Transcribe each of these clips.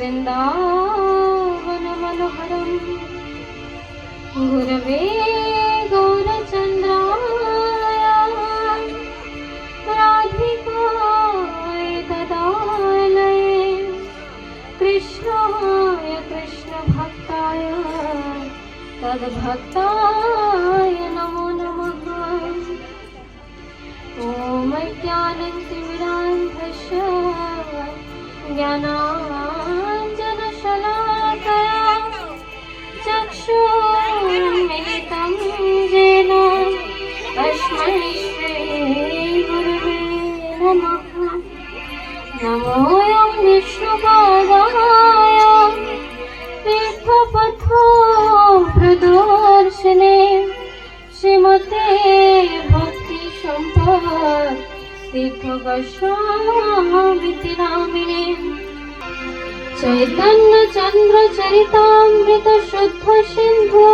वृंदावन मनोहरम गुरवे गौरचंद्राय राधिकाय तदालये कृष्णाय कृष्ण भक्ताय तद्भक्ताय नमो नमः। ॐ ज्ञानतिमिरान्धस्य ज्ञानाञ्जनशलाकया चक्षुर्मिलितं येन तस्मै श्रीगुरुवे नमः। नमोऽयं विष्णुपादाय तीर्थपथप्रदर्शिने श्रीमते भक्तिसम्पद तीर्थगोस्वामिति नामिने। चैतन्यचन्द्रचरितामृत शुद्ध सिन्धु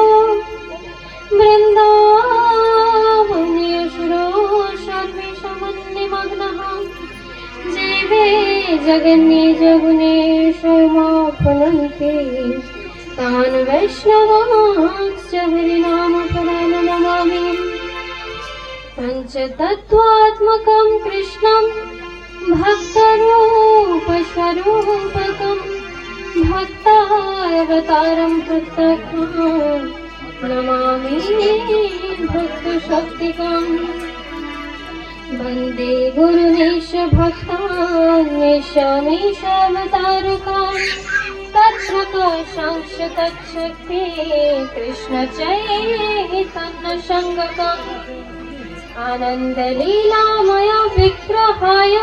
वृन्दावनेश्वरोषाद्विषमन्निमग्नः जीवे जगन्निजगुणे स्वयमाप्नुवन्ति तान् वैष्णवांश्च हरिनामपरान् नमामि। पञ्चतत्त्वात्मकं कृष्णं भक्तरूपस्वरूपकं भक्तावतारं प्रत्यक्षं नमामि भक्तशक्तिकम्। वन्दे गुरुनीश भक्तान्येषामीशावतारकान् तत्प्रकाशांश तच्छक्ति कृष्ण चैतन्यसङ्गकम्। आनन्दलीलामय विग्रहाय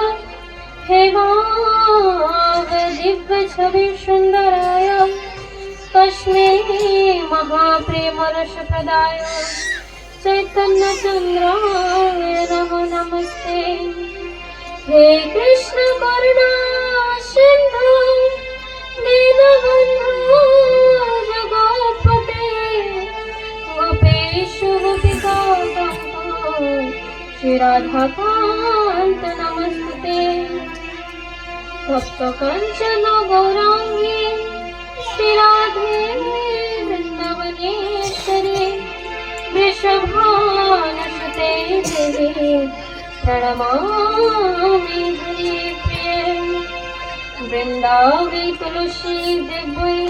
हेमावदिव्यछविसुन्दराय तस्मै महाप्रेमरसप्रदाय चैतन्यचन्द्राय नमो नमस्ते। हे कृष्ण करुणा सिन्धु दीनबन्धु जगत्पते गोपेषु गोपिकाकान्त श्री राधाकान्त नमस्ते। तप्तकाञ्चन गौराङ्गी श्री राधे वृन्दावनेश्वरी वृषभानुसुते देवी प्रणमामि हरिप्रिये। वृन्दावै तुलसी देव्यै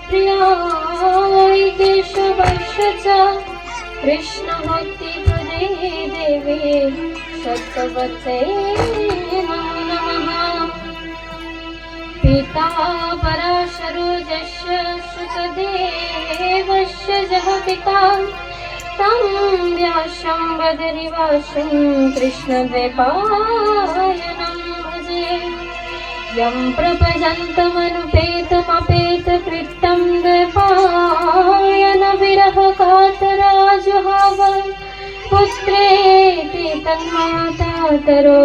प्रियायै केशवस्य च कृष्ण भक्ति प्रदे देवी सत्यवत्यै नमो नमः। पिता पराशरोजस्य सुतदेवस्य जः पिता तं व्यासं बदरिवासं कृष्णद्वैपायनं भजे। यं प्रपजन्तमनुपेतमपेतकृत्यं द्वैपायनविरहकातराजुहाव पुत्रेति तन्माता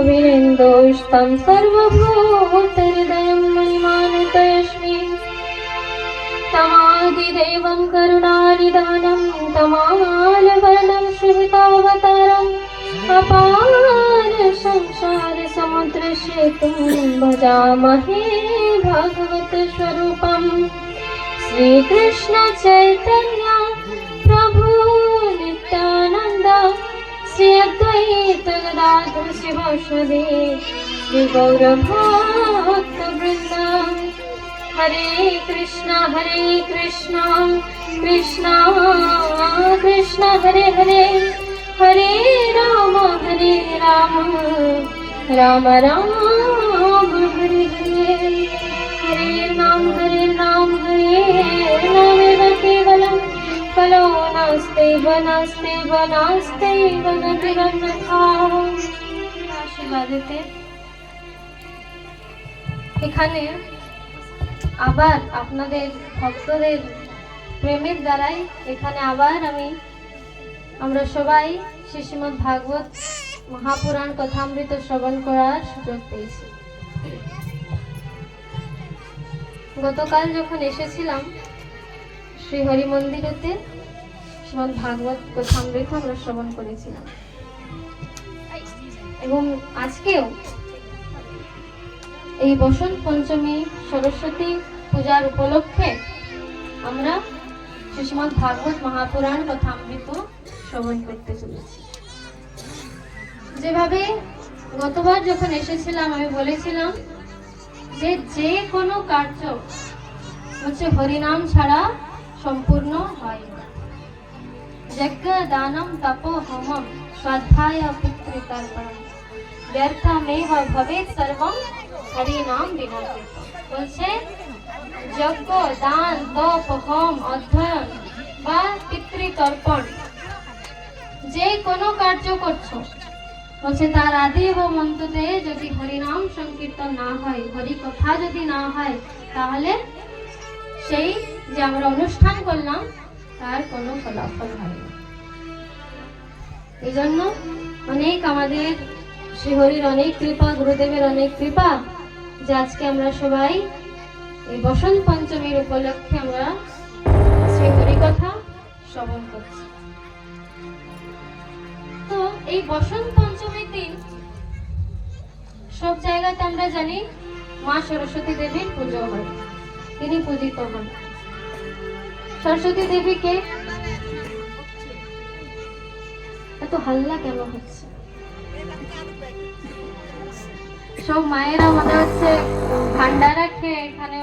विनिन्दोस्तं सर्वभूतहृदयं मन्मानतोऽस्मि। तमादिदेवं करुणानिधानं तमालवर्णं शुभितावतारम् अपार संसारसमुद्रसेतुं भजामहे भागवतस्वरूपम्। श्रीकृष्ण चैतन्य प्रभु नित्यानन्द श्री अद्वैत गदाधर शिवासादि श्री गौरभक्तवृन्द। हरे कृष्ण कृष्ण कृष्ण हरे हरे हरे राम राम राम हरे हरे। हरे नाम हरे नामेव केवलं कलो नास्ति वनास्ति আশীর্বাদেতে এখানে আবার আপনাদের ভক্তদের প্রেমের দ্বারাই এখানে আবার আমরা সবাই শ্রীমদ্ ভাগবত মহাপুরাণ কথামৃত শ্রবণ করার সুযোগ পেয়েছি। গতকাল যখন এসেছিলাম শ্রীহরি মন্দিরেতে শ্রীমদ্ ভাগবত কথামৃত আমরা শ্রবণ করেছিলাম এবং আজকেও এই বসন্ত পঞ্চমী সরস্বতী পূজার উপলক্ষে আমরা শ্রীমদ্ ভাগবত মহাপুরাণ কথামৃত শ্রবণ করতে চলেছি। যেভাবে গতবার যখন এসেছিলাম আমি বলেছিলাম যে যে কোনো কার্য হচ্ছে হরিনাম ছাড়া সম্পূর্ণ হয় না। যজ্ঞ দানম তপ হোমম স্বাধ্যায় পিতৃতর্পণম ব্যর্থমেব ভবেৎ সর্বং হরিনাম বিনা কীর্তন। বলছে যজ্ঞ দান তপ হোম অধ্যয়ন বা পিতৃতর্পণ যে কোনো কার্য করছো, বলছে তার আদি এবং অন্ততে যদি হরিনাম সংকীর্তন না হয়, হরি কথা যদি না হয়, তাহলে সেই যে আমরা অনুষ্ঠান করলাম তার কোনো ফলাফল হয় না। এই জন্য অনেক আমাদের শ্রীহরির অনেক কৃপা, গুরুদেবের অনেক কৃপা যে আজকে আমরা সবাই এই বসন্ত পঞ্চমীর উপলক্ষে আমরা শ্রীহরি কথা শ্রবণ করছি। তো এই বসন্ত পঞ্চমীর দিন সব জায়গাতে আমরা জানি মা সরস্বতী দেবীর পুজো হয়, তিনি পূজিত হন। সরস্বতী দেবীকে এত হাল্লা কেন হচ্ছে? সব মায়েরা মনে হচ্ছে ভান্ডারা খেয়ে এখানে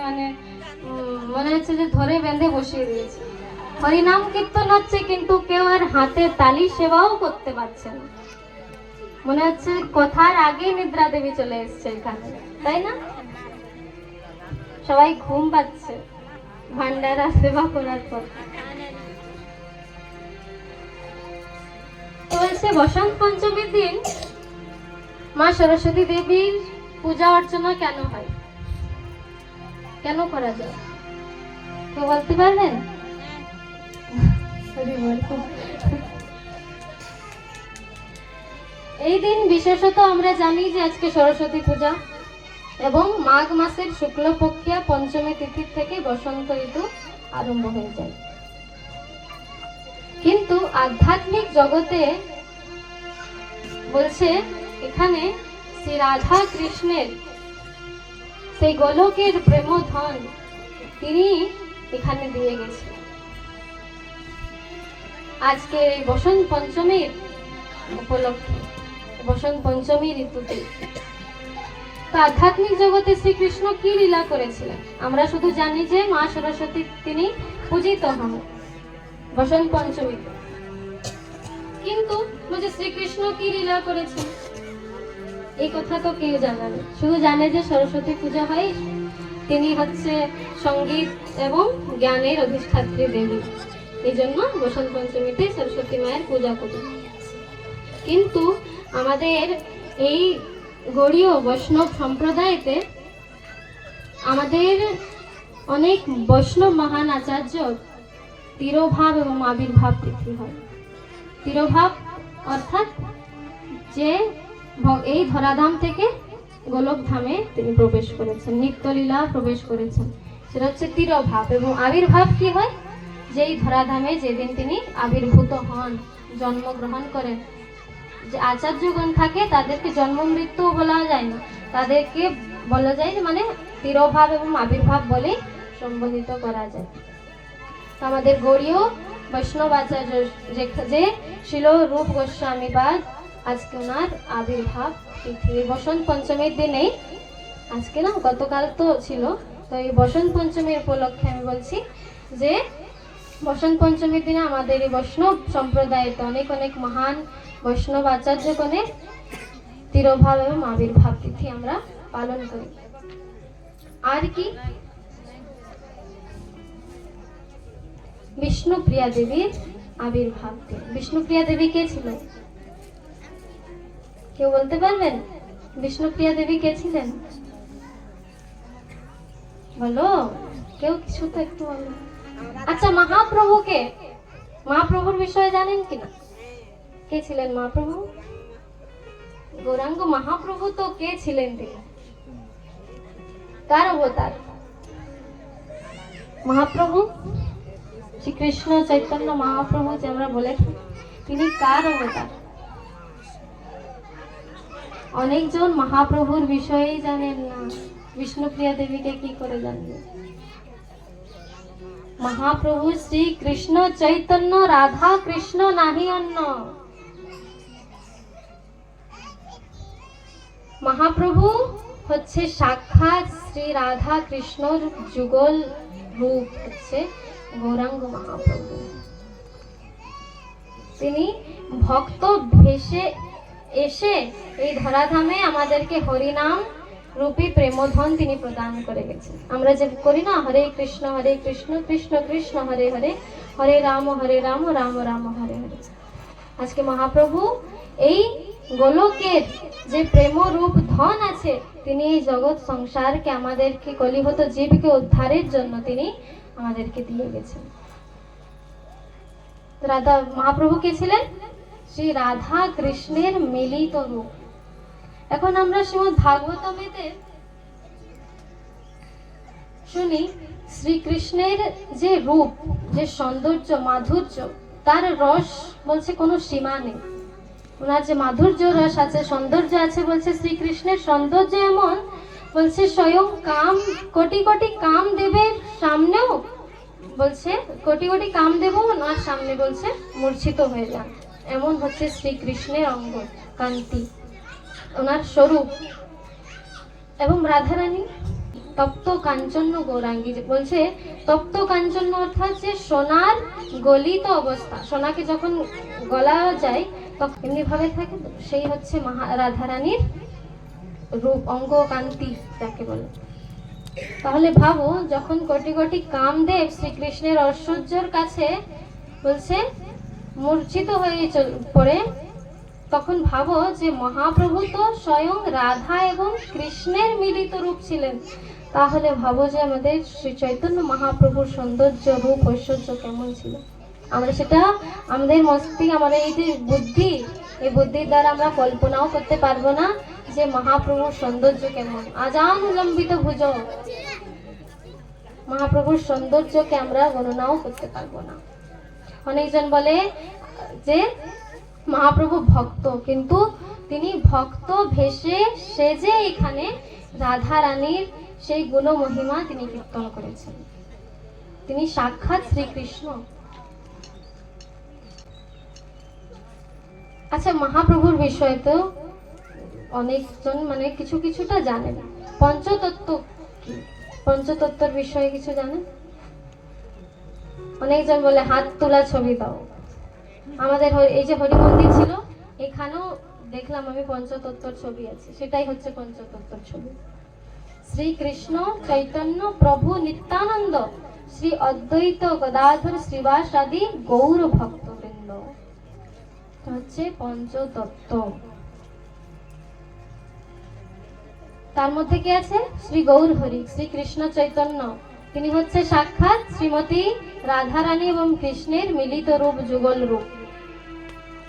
মনে হচ্ছে যে ধরে বেঁধে বসিয়ে দিয়েছে। হরিনাম কীর্তন হচ্ছে কিন্তু কেউ আর হাতে তালি সেবাও করতে পারছে না। মনে হচ্ছে কথার আগে নিদ্রা দেবী চলে এসছে এখানে, তাই না? সবাই ঘুম পাচ্ছে ভান্ডারা সেবা করার পর। তো বলছে বসন্ত পঞ্চমীর দিন মা সরস্বতী দেবীর পূজা অর্চনা কেন হয়, কেন করা যায়, কেউ বলতে পারবেন? এই দিন বিশেষত আমরা জানি যে আজকে সরস্বতী পূজা এবং মাঘ মাসের শুক্লপক্ষিয়া পঞ্চমী তিথির থেকে বসন্ত ঋতু আরম্ভ হয়ে যায়। কিন্তু আধ্যাত্মিক জগতে বলছে এখানে শ্রী রাধা কৃষ্ণের সেই গোলকের প্রেমধন তিনি এখানে দিয়ে গেছেন। আজকে এই বসন্ত পঞ্চমীর উপলক্ষে, বসন্ত পঞ্চমী ঋতুতে আধ্যাত্মিক জগতে শ্রীকৃষ্ণ কি লীলা করেছিলেন আমরা শুধু জানি যে মা সরস্বতী তিনি পূজিত হন বসন্ত পঞ্চমীতে, কিন্তু বলছে শ্রীকৃষ্ণ কি লীলা করেছেন এই কথা তো কেউ জানে না। শুধু জানে যে সরস্বতী পূজা হয়, তিনি হচ্ছে সঙ্গীত এবং জ্ঞানের অধিষ্ঠাত্রী দেবী, এই জন্য বসন্ত পঞ্চমীতে সরস্বতী মায়ের পূজা করি। কিন্তু আমাদের এই গৌড়ীয় বৈষ্ণব সম্প্রদায়তে আমাদের অনেক বৈষ্ণব মহান আচার্য তিরোভাব এবং আবির্ভাব তিথি হয়। তিরোভাব অর্থাৎ যে এই ধরাধাম থেকে গোলক ধামে তিনি প্রবেশ করেছেন, নিত্যলীলা প্রবেশ করেছেন, সেটা হচ্ছে তিরোভাব। এবং আবির্ভাব কি হয়, যেই ধরাধামে যেদিন তিনি আবির্ভূত হন, জন্মগ্রহণ করেন। যে আচার্যগণ থাকে তাদেরকে জন্ম মৃত্যু বলা যায় না, তাদেরকে বলা যায় যে মানে তিরোভাব এবং আবির্ভাব বলে সম্বোধিত করা যায়। আমাদের গৌড়ীয় বৈষ্ণব আচার্য যে শিল রূপ গোস্বামী বাদ আজকে ওনার আবির্ভাব তিথি বসন্ত পঞ্চমীর দিনেই, আজকে না গতকাল তো ছিল, তো এই বসন্ত পঞ্চমীর উপলক্ষে আমি বলছি যে বসন্ত পঞ্চমীর দিনে আমাদের এই বৈষ্ণব সম্প্রদায়তে অনেক অনেক মহান বৈষ্ণব আচার্যগণের তিরোভাব এবং আবির্ভাব তিথি আমরা পালন করি। আর কি বিষ্ণুপ্রিয়া দেবীর আবির্ভাব দিন। বিষ্ণুপ্রিয়া দেবী কে ছিলেন, কেউ বলতে পারবেন? বিষ্ণুপ্রিয়া দেবী কে ছিলেন বলো, কেউ কিছু তো একটু বলো। আচ্ছা, মহাপ্রভুকে, মহাপ্রভুর বিষয়ে জানেন কিনা, কে ছিলেন মহাপ্রভু? গৌরাঙ্গ মহাপ্রভু তো কে ছিলেন, তিনি কার অবতার? মহাপ্রভু শ্রীকৃষ্ণ চৈতন্য মহাপ্রভু যে আমরা বলে তিনি কার অবতার? অনেকজন মহাপ্রভুর বিষয়েই জানেন না, বিষ্ণুপ্রিয়া দেবীকে কি করে জানবে? মহাপ্রভু শ্রী কৃষ্ণ চৈতন্য রাধা কৃষ্ণ নাহি অন্য। মহাপ্রভু হচ্ছে সাক্ষাৎ শ্রী রাধা কৃষ্ণর যুগল রূপ হচ্ছে গৌরাঙ্গ মহাপ্রভু। তিনি ভক্ত ভেসে এসে এই ধরাধামে আমাদেরকে হরিনাম রূপী প্রেমধন তিনি প্রদান করে গেছেন। আমরা যে করি না হরে কৃষ্ণ কৃষ্ণ কৃষ্ণ হরে হরে, হরে রাম রাম রাম হরে হরে। আজকে মহাপ্রভু এই গোলকের যে প্রেম রূপ ধন আছে, তিনি এই জগৎ সংসারকে আমাদেরকে কলিহত জীবকে উদ্ধারের জন্য তিনি আমাদেরকে দিয়ে গেছেন। রাধা মহাপ্রভু কে ছিলেন? শ্রী রাধা কৃষ্ণের মিলিত রূপ। এখন আমরা শ্রীমদ ভাগবতমেতে শুনি শ্রীকৃষ্ণের যে রূপ, যে সৌন্দর্য মাধুর্য, তার রস বলছে কোনো সীমা নেই। ওনার যে মাধুর্য রস আছে, সৌন্দর্য আছে, বলছে শ্রীকৃষ্ণের সৌন্দর্য এমন, বলছে স্বয়ং কাম কোটি কোটি কাম দেবের সামনেও, বলছে কোটি কোটি কাম দেব ওনার সামনে বলছে মূর্ছিত হয়ে যান। এমন হচ্ছে শ্রীকৃষ্ণের অঙ্গ কান্তি, ওনার স্বরূপ। এবং রাধারানী তপ্ত কাঞ্চন গৌরাঙ্গী, বলছে তপ্ত কাঞ্চন অর্থাৎ যে সোনার গলিত অবস্থা, সোনাকে যখন গলা যায় তখন এমনি ভাবে থাকে, সেই হচ্ছে রাধারানীর রূপ, অঙ্গ কান্তি যাকে বলে। তাহলে ভাবো, যখন কোটি কোটি কামদেব শ্রীকৃষ্ণের ঐশ্বর্যের কাছে বলছে মূর্ছিত হয়ে পড়ে, তখন ভাবো যে মহাপ্রভু তো স্বয়ং রাধা এবং কৃষ্ণের মিলিত রূপ ছিলেন। তাহলে ভাবো যে আমাদের শ্রী চৈতন্য মহাপ্রভুর সৌন্দর্য রূপ ঐশ্বর্য কেমন ছিল। আমরা সেটা আমাদের মস্তিষ্ক, আমাদের এই যে বুদ্ধি, এই বুদ্ধির দ্বারা আমরা কল্পনাও করতে পারবো না যে মহাপ্রভুর সৌন্দর্য কেমন। আজান উলম্বিত ভুজ, মহাপ্রভুর সৌন্দর্যকে আমরা গণনাও করতে পারবো না। অনেকজন বলে যে মহাপ্রভু ভক্ত, কিন্তু তিনি ভক্ত ভেসে সেজে এখানে রাধা রানীর সেই গুণ মহিমা তিনি কীর্তন করেছেন। তিনি সাক্ষাৎ শ্রীকৃষ্ণ। আচ্ছা, মহাপ্রভুর বিষয়ে তো অনেকজন মানে কিছুটা জানেন। পঞ্চতত্ত্ব কি? পঞ্চতত্ত্বের বিষয়ে কিছু জানেন? অনেকজন বলে হাত তোলা ছবি দাও। আমাদের এই যে হরি মন্দির ছিল, এখানেও দেখলাম আমি পঞ্চতত্ত্বর ছবি আছে, সেটাই হচ্ছে পঞ্চতত্ত্বর ছবি। শ্রীকৃষ্ণ চৈতন্য প্রভু নিত্যানন্দ শ্রী অদ্বৈত গদাধর শ্রীবাস আদি গৌর ভক্তবৃন্দ হচ্ছে পঞ্চতত্ত্ব। তার মধ্যে কি আছে? শ্রী গৌর হরি, শ্রীকৃষ্ণ চৈতন্য, তিনি হচ্ছে সাক্ষাৎ শ্রীমতী রাধারানী এবং কৃষ্ণের মিলিত রূপ, যুগল রূপ।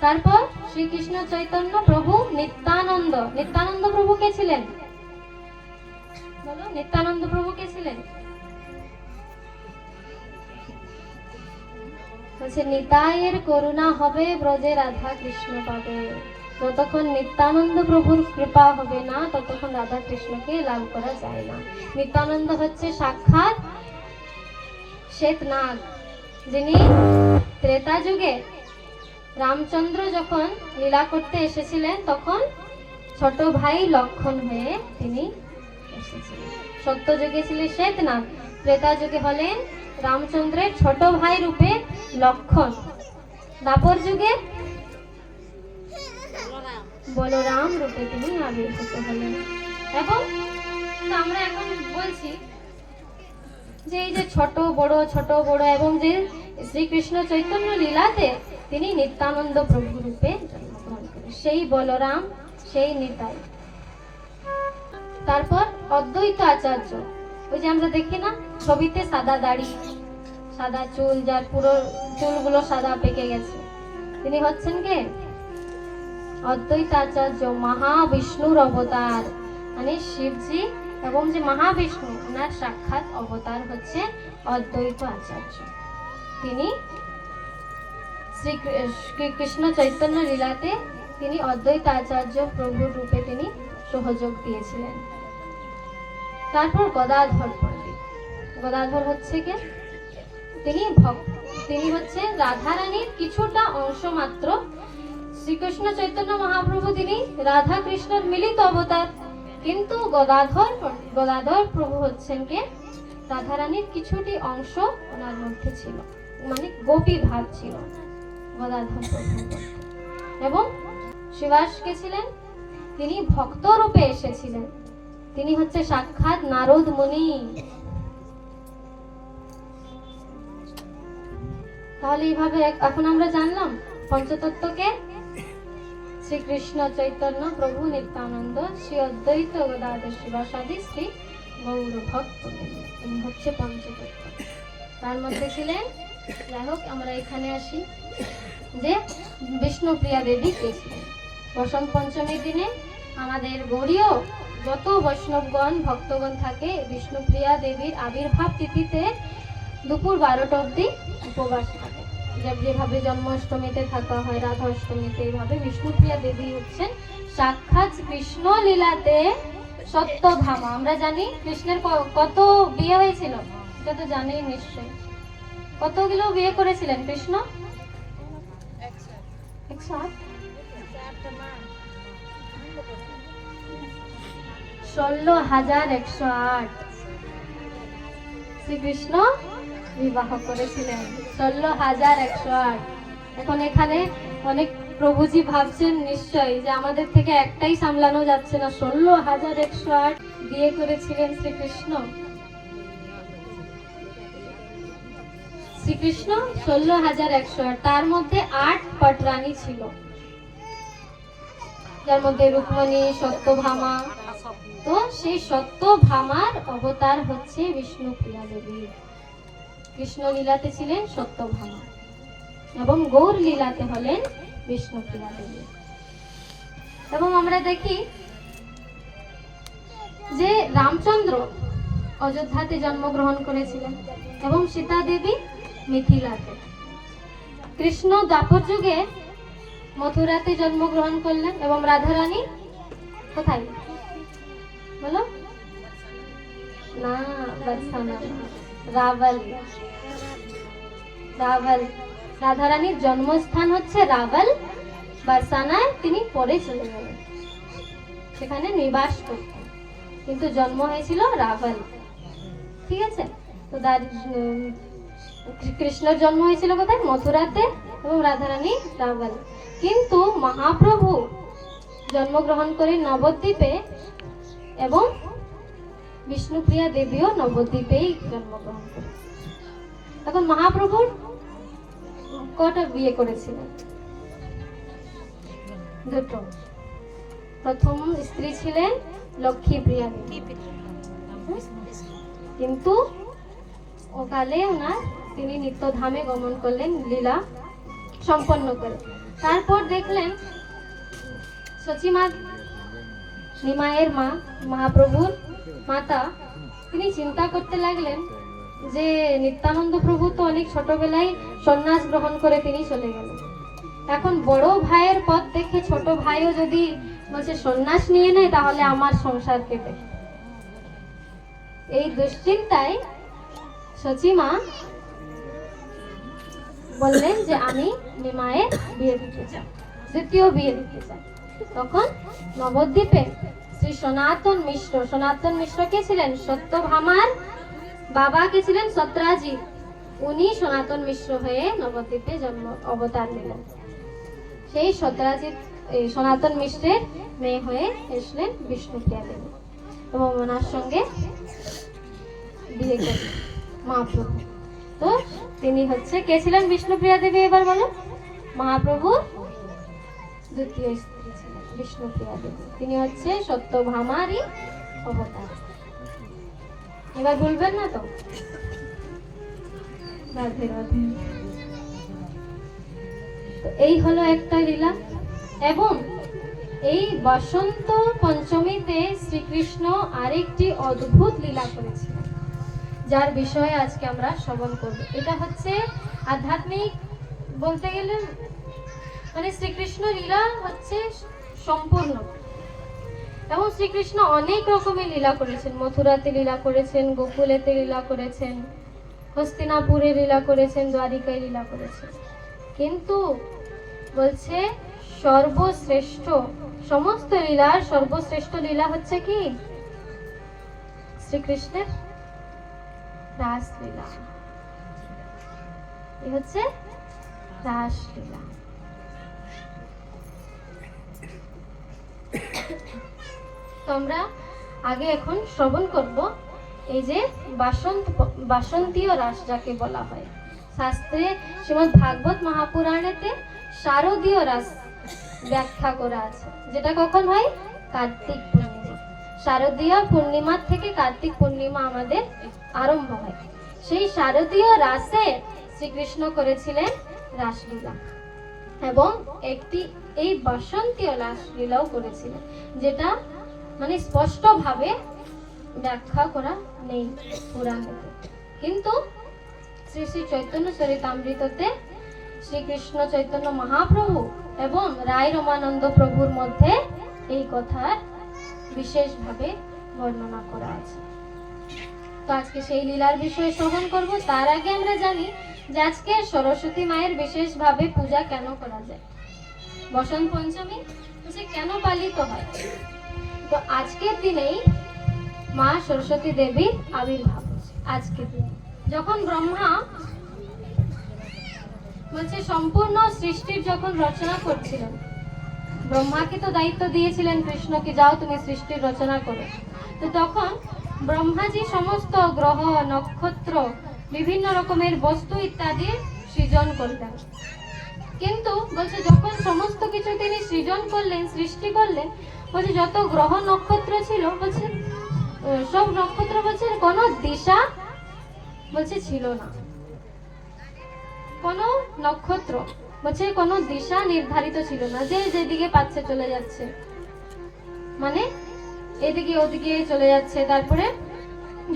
তারপর শ্রীকৃষ্ণ চৈতন্য প্রভু নিত্যানন্দ। নিত্যানন্দ প্রভু কে ছিলেন? বলো, নিত্যানন্দ প্রভু কে ছিলেন? বলছে নিতাইয়ের করুণা হবে ব্রজে রাধা কৃষ্ণ পাবে। যতক্ষণ নিত্যানন্দ প্রভুর কৃপা হবে না, ততক্ষণ রাধা কৃষ্ণকে লাভ করা যায় না। নিত্যানন্দ হচ্ছে সাক্ষাৎ শ্বেতনাগ, যিনি ত্রেতা যুগে রামচন্দ্র যখন লীলা করতে এসেছিলেন, তখন ছোট ভাই লক্ষণ হয়ে তিনি এসেছিলেন। সত্য যুগে ছিলেন শ্বেতনাগ, ত্রেতা যুগে হলেন রামচন্দ্রের ছোট ভাই রূপে লক্ষণ, দ্বাপর যুগে বলরাম রূপে তিনি আবির্ভূত হলেন। এবং আমরা এখন বলছি যে এই যে ছোট বড় এবং যে শ্রীকৃষ্ণ চৈতন্য লীলাতে তিনি নিত্যানন্দ প্রভু রূপে জন্মগ্রহণ করেন, সেই বলরাম, সেই নিতাই। তারপর অদ্বৈত আচার্য, ওই যে আমরা দেখি না ছবিতে সাদা দাড়ি, সাদা চুল, যার পুরো চুলগুলো সাদা পেকে গেছে, তিনি হচ্ছেন কে? অদ্বৈত আচার্য, মহাবিষ্ণুর অবতার, মানে শিবজি এবং যে মহাবিষ্ণু, ওনার সাক্ষাৎ অবতার হচ্ছে অদ্বৈত আচার্য। তিনি শ্রীকৃষ্ণ চৈতন্য লীলাতে তিনি অদ্বৈত আচার্য প্রভুর রূপে তিনি সহযোগ দিয়েছিলেন। তারপর গদাধর পণ্ডিত। গদাধর হচ্ছে কে? তিনি হচ্ছে রাধারানীর কিছুটা অংশ মাত্র। শ্রীকৃষ্ণ চৈতন্য মহাপ্রভু তিনি রাধা কৃষ্ণের মিলিত অবতার, কিন্তু গদাধর প্রভু হচ্ছেন কে রাধারানীর কিছুটি অংশ ওনার মধ্যে ছিল, মানে গোপী ভাব ছিল গদাধর প্রভু। এবং শিবাস কে ছিলেন, তিনি ভক্ত রূপে এসেছিলেন, তিনি হচ্ছে সাক্ষাৎ নারদ মুনি। তাহলে এইভাবে এখন আমরা জানলাম পঞ্চতত্ত্বকে শ্রীকৃষ্ণ চৈতন্য প্রভু নিত্যানন্দ শ্রী অদ্বৈত গদাধর শিবাসাদি শ্রী গৌর ভক্ত, এই হচ্ছে পঞ্চতত্ত্ব। তার মধ্যে ছিলেন, যাই হোক আমরা এখানে আসি যে বিষ্ণুপ্রিয়া দেবী কে ছিলেন। বসন্ত পঞ্চমীর দিনে আমাদের গৌড়ীয় যত বৈষ্ণবগণ ভক্তগণ থাকে বিষ্ণুপ্রিয়া দেবীর আবির্ভাব তিথিতে দুপুর 12টা অবধি উপবাস থাকে। যেভাবে জন্মাষ্টমীতে থাকা হয়, রাধা অষ্টমীতে, এইভাবে বিষ্ণুপ্রিয়া দেবী হচ্ছেন সাক্ষাৎ কৃষ্ণ লীলাতে সত্যভামা। আমরা জানি কৃষ্ণের কত বিয়ে হয়েছিল, এটা তো জানেই নিশ্চয়। কতগুলো বিয়ে করেছিলেন কৃষ্ণ? 108। 16,108 শ্রীকৃষ্ণ বিবাহ করেছিলেন। 16,108। এখন এখানে অনেক প্রভুজি ভাবছেন নিশ্চয়ই যে আমাদের থেকে একটাই সামলানো যাচ্ছে না, 16,108 বিয়ে করেছিলেন শ্রীকৃষ্ণ। শ্রীকৃষ্ণ 16,108, তার মধ্যে 8 পটরানী ছিল, যার মধ্যে রুক্মিণী, সত্যভামা। তো সেই সত্যভামার অবতার হচ্ছে বিষ্ণুপ্রিয়া দেবী। কৃষ্ণ লীলাতে ছিলেন সত্যভামা এবং গৌর লীলাতে হলেন বিষ্ণুপ্রিয়া দেবী। এবং আমরা দেখি যে রামচন্দ্র অযোধ্যাতে জন্মগ্রহণ করেছিলেন এবং সীতা দেবী মিথিলাতে। কৃষ্ণ দ্বাপর যুগে মথুরাতে জন্মগ্রহণ করলেন এবং রাধারানী কোথায় বলো? না, বরসানা, রাবল। রাধারানীর জন্মস্থান হচ্ছে রাবল, বরসানায় তিনি পরে চলে গেলেন, সেখানে নিবাস করতেন, কিন্তু জন্ম হয়েছিল রাবল। ঠিক আছে, তো কৃষ্ণের জন্ম হয়েছিল কোথায়? মথুরাতে, এবং রাধারানী রাবল। কিন্তু মহাপ্রভু জন্মগ্রহণ করে নবদ্বীপে এবং বিষ্ণুপ্রিয়া দেবীও নবদ্বীপেই জন্মগ্রহণ করে। এখন মহাপ্রভুর কটা বিয়ে করেছিলেন? দুটো। প্রথম স্ত্রী ছিলেন লক্ষ্মীপ্রিয়া দেবী, কিন্তু ওকালে তিনি নিত্যধামে গমন করলেন লীলা সম্পন্ন করে। তারপর দেখলেন সচিমা, নিমায়ের মা, মহাপ্রভুর মাতা, তিনি চিন্তা করতে লাগলেন যে নিত্যানন্দ প্রভু তো অনেক ছোটবেলায় সন্ন্যাস গ্রহণ করে তিনি চলে গেলেন, এখন বড় ভাইয়ের পথ দেখে ছোট ভাইও যদি বলছে সন্ন্যাস নিয়ে নেয় তাহলে আমার সংসার কেটে। এই দুশ্চিন্তায় সচিমা বললেন যে আমি নিমায়ের বিয়ে দিতে চাই, দ্বিতীয় বিয়ে দিতে চাই। তখন নবদ্বীপে শ্রী সনাতন মিশ্র কে ছিলেন? সত্যভামার বাবা কে ছিলেন সত্রাজিৎ, উনি সনাতন মিশ্র হয়ে নবদ্বীপে জন্ম অবতার নিলেন। সেই সনাতন মিশ্রের মেয়ে হয়ে এসলেন বিষ্ণুপ্রিয়া দেবী এবং ওনার সঙ্গে বিয়ে করলেন মহাপ্রভু। তো তিনি হচ্ছে কে ছিলেন বিষ্ণুপ্রিয়া দেবী? এবার বলো। মহাপ্রভুর দ্বিতীয় স্ত্রী ছিলেন বিষ্ণুপ্রিয়া দেবী, তিনি হচ্ছে সত্যভামারই অবতার। এবার বলবেন না তো? রাধে রাধে। তো এই হলো একটা লীলা। এবং এই বসন্ত পঞ্চমীতে শ্রীকৃষ্ণ আরেকটি অদ্ভুত লীলা করেছিলেন, যার বিষয়ে আজকে আমরা শ্রবণ করব। এটা হচ্ছে আধ্যাত্মিক বলতে গেলে, মানে শ্রীকৃষ্ণ লীলা হচ্ছে সম্পূর্ণ। এবং শ্রীকৃষ্ণ অনেক রকমের লীলা করেছেন, মথুরাতে লীলা করেছেন, গোকুলেতে লীলা করেছেন, হস্তিনাপুরে লীলা করেছেন, দ্বারিকায় লীলা করেছেন, কিন্তু বলছে সর্বশ্রেষ্ঠ, সমস্ত লীলার সর্বশ্রেষ্ঠ লীলা হচ্ছে কি? শ্রীকৃষ্ণের রাসলীলা। এই হচ্ছে রাসলীলা। তোমরা আগে এখন শ্রবণ করব এই যে বাসন্তীয় রাস যাকে বলা হয়। শাস্ত্রে শ্রীমদ্ ভাগবত মহাপুরাণেতে শারদীয় রাস ব্যাখ্যা করা আছে, যেটা কখন হয়? কার্তিক পূর্ণিমা। শারদীয় পূর্ণিমার থেকে কার্তিক পূর্ণিমা আমাদের আরম্ভ হয়। সেই শারদীয় রাসে শ্রীকৃষ্ণ করেছিলেন রাসলীলা, এবং একটি এই বাসন্তীয় রাসলীলাও করেছিলেন, যেটা মানে স্পষ্টভাবে ব্যাখ্যা করা নেই পুরাণেতে। কিন্তু শ্রী শ্রী চৈতন্য চরিতামৃততে শ্রীকৃষ্ণ চৈতন্য মহাপ্রভু এবং রায় রমানন্দ প্রভুর মধ্যে এই কথার বিশেষভাবে বর্ণনা করা আছে। তো আজকে সেই লীলার বিষয়ে শ্রবণ করব। তার আগে আমরা জানি যে আজকে সরস্বতী মায়ের বিশেষভাবে পূজা কেন করা যায়, বসন্ত পঞ্চমী যে কেন পালিত হয়। তো আজকের দিনেই মা সরস্বতী দেবীর আবির্ভাব। আজকের দিনে যখন ব্রহ্মা বলছে সম্পূর্ণ সৃষ্টির যখন রচনা করছিলেন, ব্রহ্মাকে তো দায়িত্ব দিয়েছিলেন কৃষ্ণকে, যাও তুমি সৃষ্টির রচনা করো। তো তখন ব্রহ্মাজি সমস্ত গ্রহ নক্ষত্র বিভিন্ন রকমের বস্তু ইত্যাদি সৃজন করলেন। কিন্তু বলছে যখন সমস্ত কিছু তিনি সৃজন করলেন, সৃষ্টি করলেন, বলছে যত গ্রহ নক্ষত্র ছিল, বলছে সব নক্ষত্র বলছে কোনো দিশা বলছে ছিল না। কোন নক্ষত্র বলছে কোনো দিশা নির্ধারিত ছিল না, যে যেদিকে পাচ্ছে চলে যাচ্ছে, মানে এদিকে ওদিকে চলে যাচ্ছে। তারপরে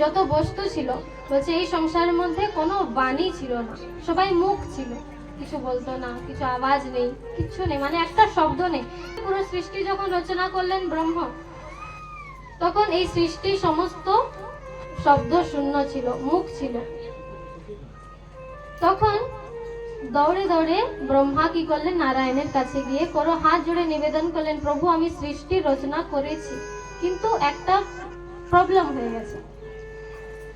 যত বস্তু ছিল বলছে এই সংসারের মধ্যে কোনো বাণী ছিল না, সবাই মুখ ছিল, কিছু বলতো না, কিছু আওয়াজ নেই, কিচ্ছু নেই, মানে একটা শব্দ নেই। পুরো সৃষ্টি যখন রচনা করলেন ব্রহ্ম, তখন এই সৃষ্টি সমস্ত শব্দ শূন্য ছিল, মুখ ছিল। তখন দৌড়ে দৌড়ে ব্রহ্মা কি করলেন? নারায়ণের কাছে গিয়ে করো হাত জোড়ে নিবেদন করলেন, প্রভু আমি সৃষ্টি রচনা করেছি, কিন্তু একটা প্রবলেম হয়ে গেছে।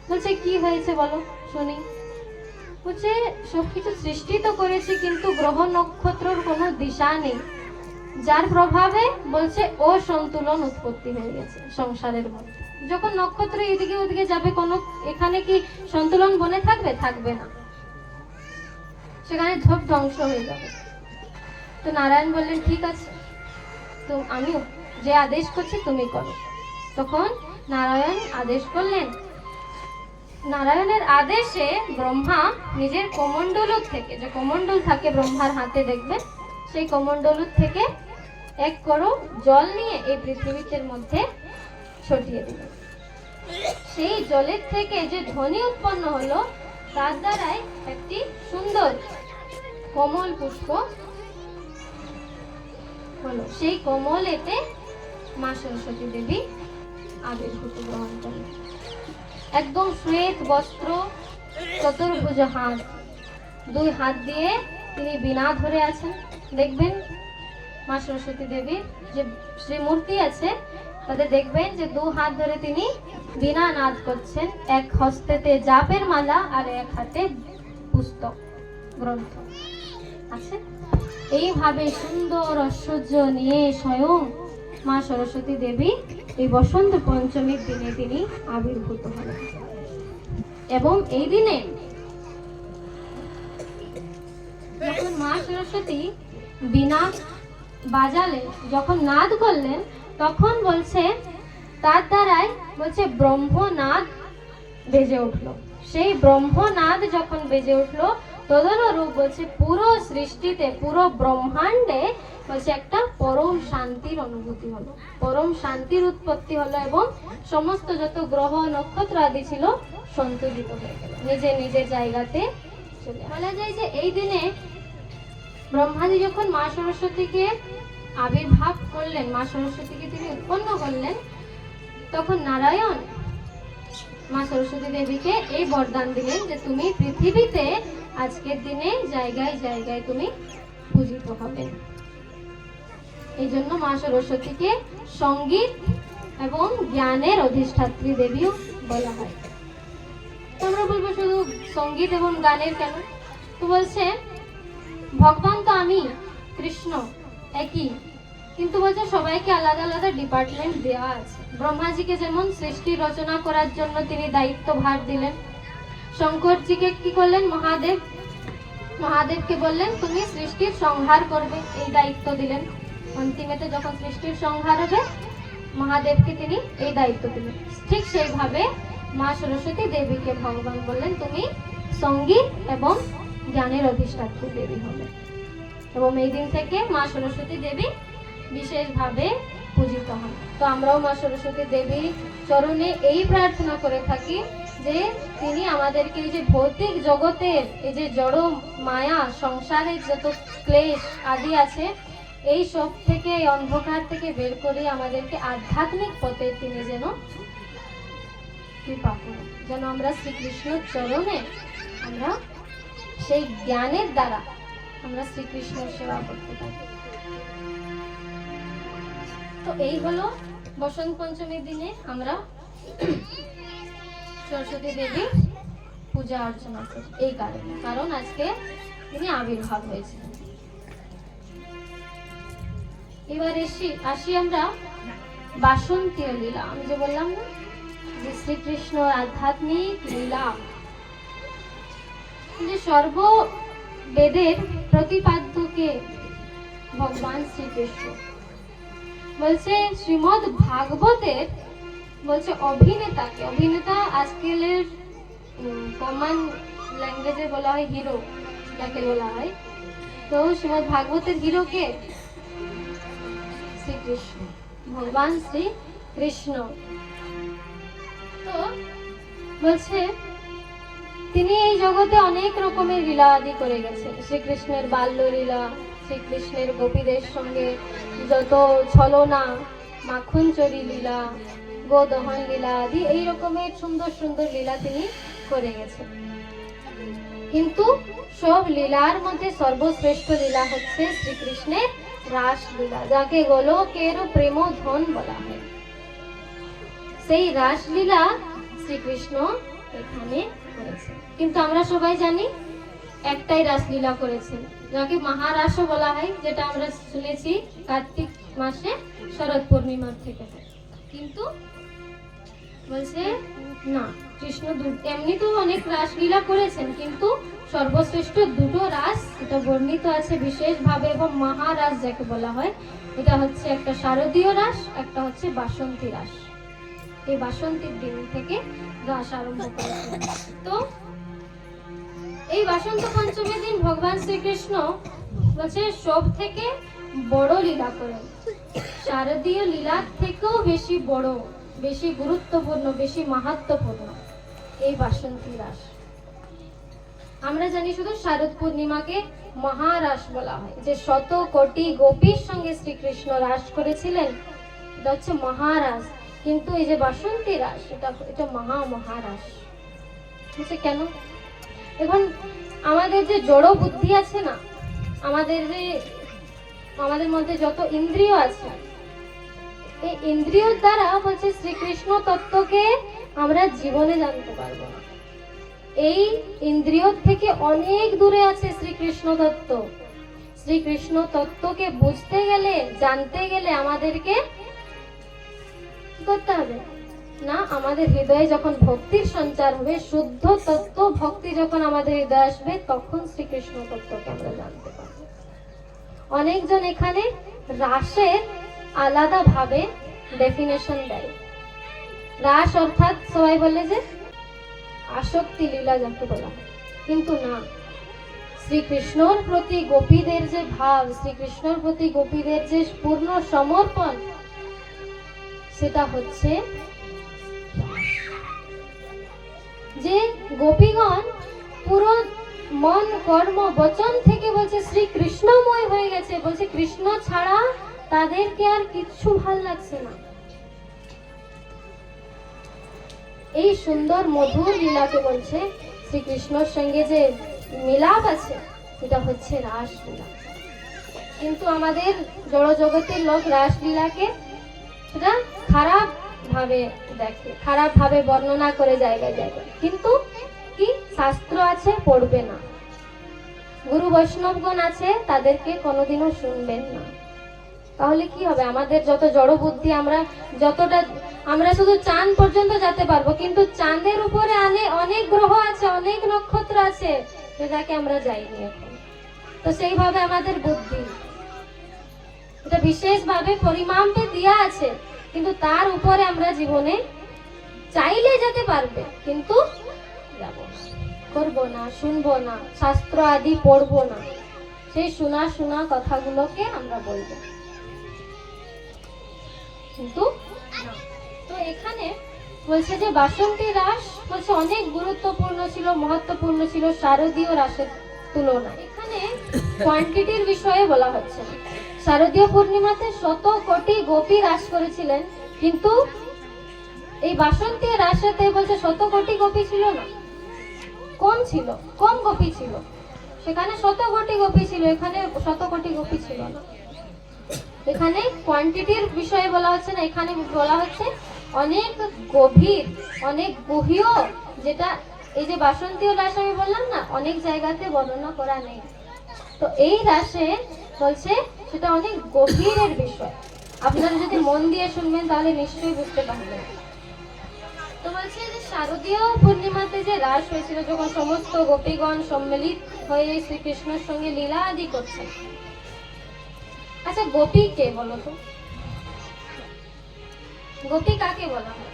বলছে কি হয়েছে বলো শুনি। বলছে সবকিছু সৃষ্টি তো করেছি, কিন্তু গ্রহ নক্ষত্রর কোনো দিশা নেই, যার প্রভাবে বলছে অসন্তুলন উৎপত্তি হয়ে গেছে সংসারের মধ্যে। যখন নক্ষত্র এদিকে ওদিকে যাবে, কোনো এখানে কি সন্তুলন বনে থাকবে? থাকবে না, সেখানে সব ধ্বংস হয়ে যাবে। তো নারায়ণ বললেন ঠিক আছে, তো আমি যে আদেশ করছি তুমি করো। তখন নারায়ণ আদেশ করলেন। নারায়ণের আদেশে ব্রহ্মা নিজের কমণ্ডলুর থেকে, যে কমণ্ডল থাকে ব্রহ্মার হাতে দেখবেন, সেই কমণ্ডলুর থেকে এক করো জল নিয়ে এই পৃথিবীর মধ্যে ছড়িয়ে দিলেন। সেই জলের থেকে যে ধ্বনি উৎপন্ন হলো, তার দ্বারাই একটি সুন্দর কমল পুষ্প হলো। সেই কমলেতে মা সরস্বতী দেবী আবির্ভূত গ্রহণ করলেন। একদম শ্বেত বস্ত্র, চতুর্ভুজ হাত, দুই হাত দিয়ে তিনি বীণা ধরে আছেন। দেখবেন মা সরস্বতী দেবীর যে শ্রীমূর্তি আছে, তাদের দেখবেন যে দু হাত ধরে তিনি বীণা নাদ করছেন, এক হস্তেতে জাপের মালা আর এক হাতে পুস্তক গ্রন্থ আছে। এইভাবে সুন্দর ঐশ্বর্য নিয়ে স্বয়ং মা সরস্বতী দেবী এই বসন্ত পঞ্চমীর দিনে তিনি আবির্ভূত হলেন। এবং এই দিনে যখন মা সরস্বতী বীণা বাজালেন, যখন নাদ করলেন, তখন বলছে তার দ্বারাই বলছে ব্রহ্মনাদ বেজে উঠলো। সেই ব্রহ্মনাদ যখন বেজে উঠলো, তদনুরূপ বলছে পুরো সৃষ্টিতে, পুরো ব্রহ্মাণ্ডে বলছে একটা পরম শান্তির অনুভূতি হলো, পরম শান্তির উৎপত্তি হলো, এবং সমস্ত যত গ্রহ নক্ষত্র আদি ছিল সন্তুলিত হয়ে গেল, নিজে নিজের জায়গাতে চলে। বলা যায় যে এই দিনে ব্রহ্মাজি যখন মা সরস্বতীকে আবির্ভাব করলেন, মা সরস্বতীকে তিনি উৎপন্ন করলেন, তখন নারায়ণ মা সরস্বতী দেবীকে এই বরদান দিলেন যে তুমি পৃথিবীতে আজকের দিনে জায়গায় জায়গায় তুমি পূজিত হবে। এই জন্য মা সরস্বতীকে সঙ্গীত এবং জ্ঞানের অধিষ্ঠাত্রী দেবীও বলা হয়। তো আমরা বলবো শুধু সঙ্গীত এবং গানের কেন? তো বলছে ভগবান তো আমি কৃষ্ণ একই, কিন্তু বলছে সবাইকে আলাদা আলাদা ডিপার্টমেন্ট দেওয়া আছে। ব্রহ্মাজিকে যেমন সৃষ্টি রচনা করার জন্য তিনি দায়িত্ব ভার দিলেন, শঙ্করজিকে কি করলেন? মহাদেবকে বললেন তুমি সৃষ্টির সংহার করবে, এই দায়িত্ব দিলেন। অন্তিমেতে যখন সৃষ্টির সংহার হবে মহাদেবকে তিনি এই দায়িত্ব দিলেন। ঠিক সেইভাবে মা সরস্বতী দেবীকে ভগবান বললেন তুমি সঙ্গীত এবং জ্ঞানের অধিষ্ঠাত্রী দেবী হবে। এবং এই দিন থেকে মা সরস্বতী দেবী বিশেষভাবে পূজিত হন। তো আমরাও মা সরস্বতী দেবীর চরণে এই প্রার্থনা করে থাকি যে তিনি আমাদেরকে এই যে ভৌতিক জগতের এই যে জড় মায়া সংসারের যত ক্লেশ আদি আছে এই সব থেকে, এই অন্ধকার থেকে বের করে আমাদেরকে আধ্যাত্মিক পথে তিনি যেন কৃপা করেন, যেন আমরা শ্রীকৃষ্ণের চরণে আমরা সেই জ্ঞানের দ্বারা আমরা শ্রীকৃষ্ণের সেবা করতে পারি। তো এই হলো বসন্ত পঞ্চমীর দিনে আমরা সরস্বতী দেবীর পূজা অর্চনা করি এই কারণে, কারণ আজকে তিনি আবির্ভাব হয়েছে। এবার আসি আমরা বাসন্তীয় লীলা। আমি যে বললাম না যে শ্রীকৃষ্ণ আধ্যাত্মিক লীলা, যে সর্ব বেদের প্রতিপাদ্যকে ভগবান শ্রীকৃষ্ণ বলছে শ্রীমদ ভাগবতের বলছে অভিনেতাকে, অভিনেতা আজকালের কমন ল্যাঙ্গুয়েজে বলা হয় হিরো, যাকে বলা হয়। তো শ্রীমদ ভাগবতের হিরো কে? শ্রীকৃষ্ণ, ভগবান শ্রী কৃষ্ণ। তো বলছে তিনি এই জগতে অনেক রকমের লীলা আদি করে গেছেন। শ্রীকৃষ্ণের বাল্য লীলা, শ্রীকৃষ্ণের গোপীদের সঙ্গে যত ছলনা, মাখন চুরি লীলা, গোদহন লীলা আদি এই রকমের সুন্দর সুন্দর লীলা তিনি করে গেছেন। কিন্তু সব লীলার মধ্যে সর্বশ্রেষ্ঠ লীলা হচ্ছে শ্রীকৃষ্ণের রাস লীলা, যাকে গোলকের প্রেম ধন বলা হয়। সেই রাস লীলা শ্রীকৃষ্ণ এখানে করেছেন। কিন্তু আমরা সবাই জানি একটাই রাসলীলা করেছেন, যাকে মহারাসও বলা হয়, যেটা আমরা শুনেছি কার্তিক মাসে শরৎ পূর্ণিমার থেকে হয়। কিন্তু বলছে না, কৃষ্ণ এমনি তো অনেক রাসলীলা করেছেন, কিন্তু সর্বশ্রেষ্ঠ দুটো রাস এটা বর্ণিত আছে বিশেষভাবে এবং মহারাস যাকে বলা হয়, এটা হচ্ছে একটা শারদীয় রাস, একটা হচ্ছে বাসন্তী রাস। এই বাসন্তীর দিন থেকে রাস আরম্ভ করেছেন। তো এই বসন্ত পঞ্চমীর দিন ভগবান শ্রীকৃষ্ণ বলছে সব থেকে বড় লীলা করেন, শারদীয় লীলার থেকেও বেশি বড়, বেশি গুরুত্বপূর্ণ, বেশি মাহাত্ম্যপূর্ণ এই বাসন্তী রাস। আমরা জানি শুধু শারদ পূর্ণিমাকে মহারাস বলা হয়, যে শত কোটি গোপীর সঙ্গে শ্রীকৃষ্ণ রাস করেছিলেন, এটা হচ্ছে মহারাস। কিন্তু এই যে বাসন্তী রাস এটা মহারাস হচ্ছে কেন? এখন আমাদের যে জড় বুদ্ধি আছে না, আমাদের মধ্যে যত ইন্দ্রিয় আছে, এই ইন্দ্রিয় দ্বারা বলছে শ্রীকৃষ্ণ তত্ত্বকে আমরা জীবনে জানতে পারবো না। এই ইন্দ্রিয় থেকে অনেক দূরে আছে শ্রীকৃষ্ণ তত্ত্ব। শ্রীকৃষ্ণ তত্ত্বকে বুঝতে গেলে, জানতে গেলে আমাদেরকে কি করতে হবে না, আমাদের হৃদয়ে যখন ভক্তির সঞ্চার হবে, শুদ্ধ তত্ত্ব ভক্তি যখন আমাদের হৃদয়ে আসবে, তখন শ্রীকৃষ্ণ তত্ত্বকে আমরা জানতে পারবো। অনেকজন এখানে রাসের আলাদা ভাবে ডেফিনেশন দেয়। রাস অর্থাৎ সবাই বলে যে আসক্তি লীলা যাকে বলা হয়, কিন্তু না, শ্রীকৃষ্ণর প্রতি গোপীদের যে ভাব, শ্রীকৃষ্ণর প্রতি গোপীদের যে পূর্ণ সমর্পণ, সেটা হচ্ছে যে গোপীগণ পুরো মন কর্ম বচন থেকে বলছে শ্রীকৃষ্ণময় হয়ে গেছে, বলছে কৃষ্ণ ছাড়া তাদেরকে আর কিচ্ছু ভাল লাগছে না। এই সুন্দর মধুর লীলাকে বলছে শ্রীকৃষ্ণর সঙ্গে যে মিলাপ আছে এটা হচ্ছে রাসলীলা। কিন্তু আমাদের জড় জগতের লোক রাসলীলাকে সেটা খারাপ ভাবে দেখে, খারাপ ভাবে বর্ণনা করে জায়গায় জায়গায়। কিন্তু কি শাস্ত্র আছে পড়বে না, গুরু বৈষ্ণবগণ আছে তাদেরকে কোনোদিনও শুনবেন না। তাহলে কি হবে? আমাদের যত জড় বুদ্ধি, আমরা শুধু চাঁদ পর্যন্ত যেতে পারবো, কিন্তু চাঁদের উপরে অনেক গ্রহ আছে, অনেক নক্ষত্র আছে, সেটাকে আমরা যাইনি এখন। তো সেইভাবে আমাদের বুদ্ধি এটা বিশেষভাবে পরিমাপে দেওয়া আছে, কিন্তু তার উপরে আমরা জীবনে চাইলে যেতে পারবে, কিন্তু যাব না, করবো না, শুনবো না, শাস্ত্র আদি পড়বো না, সেই শোনা কথাগুলোকে আমরা বলবো, কিন্তু তো এখানে বলছে যে বাসন্তী রাস বলছে অনেক গুরুত্বপূর্ণ ছিল, মহত্বপূর্ণ ছিল শারদীয় রাসের তুলনায়। এখানে কোয়ান্টিটির বিষয়ে বলা হচ্ছে না। শারদীয় পূর্ণিমাতে 100 কোটি গোপী রাস করেছিলেন, কিন্তু এই বাসন্তী রাসেতে বলছে 100 কোটি গোপী ছিল না, কম ছিল, কম গোপী ছিল। সেখানে 100 কোটি গোপী ছিল, এখানে 100 কোটি গোপী ছিল না। এখানে কোয়ান্টিটির বিষয়ে বলা হচ্ছে না, এখানে বলা হচ্ছে অনেক গভীর, অনেক গভীর, যেটা এই যে বাসন্তী রাস আমি বললাম না, অনেক জায়গাতে বর্ণনা করা নেই। তো এই রাসে বলছে সেটা অনেক গভীরের বিষয়। আপনারা যদি মন দিয়ে শুনবেন তাহলে নিশ্চয়ই বুঝতে পারবেন। তো বলছে যে শারদীয় পূর্ণিমাতে যে রাস হয়েছিল, যখন সমস্ত গোপীগণ সম্মিলিত হয়ে শ্রীকৃষ্ণের সঙ্গে লীলা আদি করছে। আচ্ছা, গোপী কে বলো তো? গোপী কাকে বলা হয়?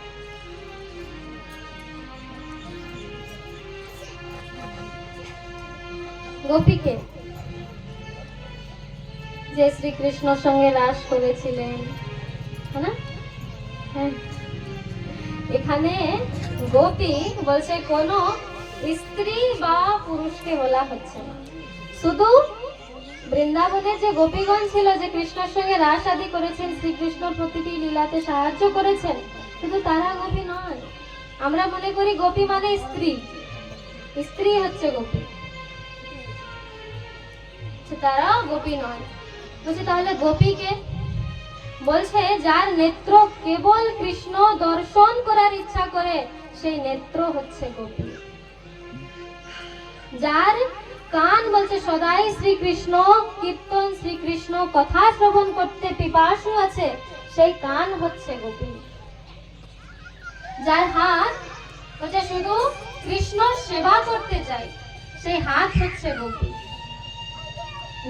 গোপী কে? যে শ্রীকৃষ্ণর সঙ্গে রাস করেছিলেন, না? হ্যাঁ, এখানে গোপী বলছে কোনো স্ত্রী বা পুরুষকে বলা হচ্ছে না। শুধু বৃন্দাবনের যে গোপীগণ ছিল, যে কৃষ্ণের সঙ্গে রাস আদি করেছেন, শ্রীকৃষ্ণ প্রতিটি লীলাতে সাহায্য করেছেন, শুধু তারা গোপী নয়। আমরা মনে করি গোপী মানে স্ত্রী, স্ত্রী হচ্ছে গোপী, তারা গোপী নয়। বলছে তাহলে গোপীকে বলছে যার নেত্র কেবল কৃষ্ণ দর্শন করার ইচ্ছা করে, সেই নেত্র হচ্ছে গোপী। যার কান বলছে সদাই শ্রীকৃষ্ণ কীর্তন, শ্রীকৃষ্ণ কথা শ্রবণ করতে পিপাসু আছে, সেই কান হচ্ছে গোপী। যার হাত বলছে শুধু কৃষ্ণ সেবা করতে চাই, সেই হাত হচ্ছে গোপী।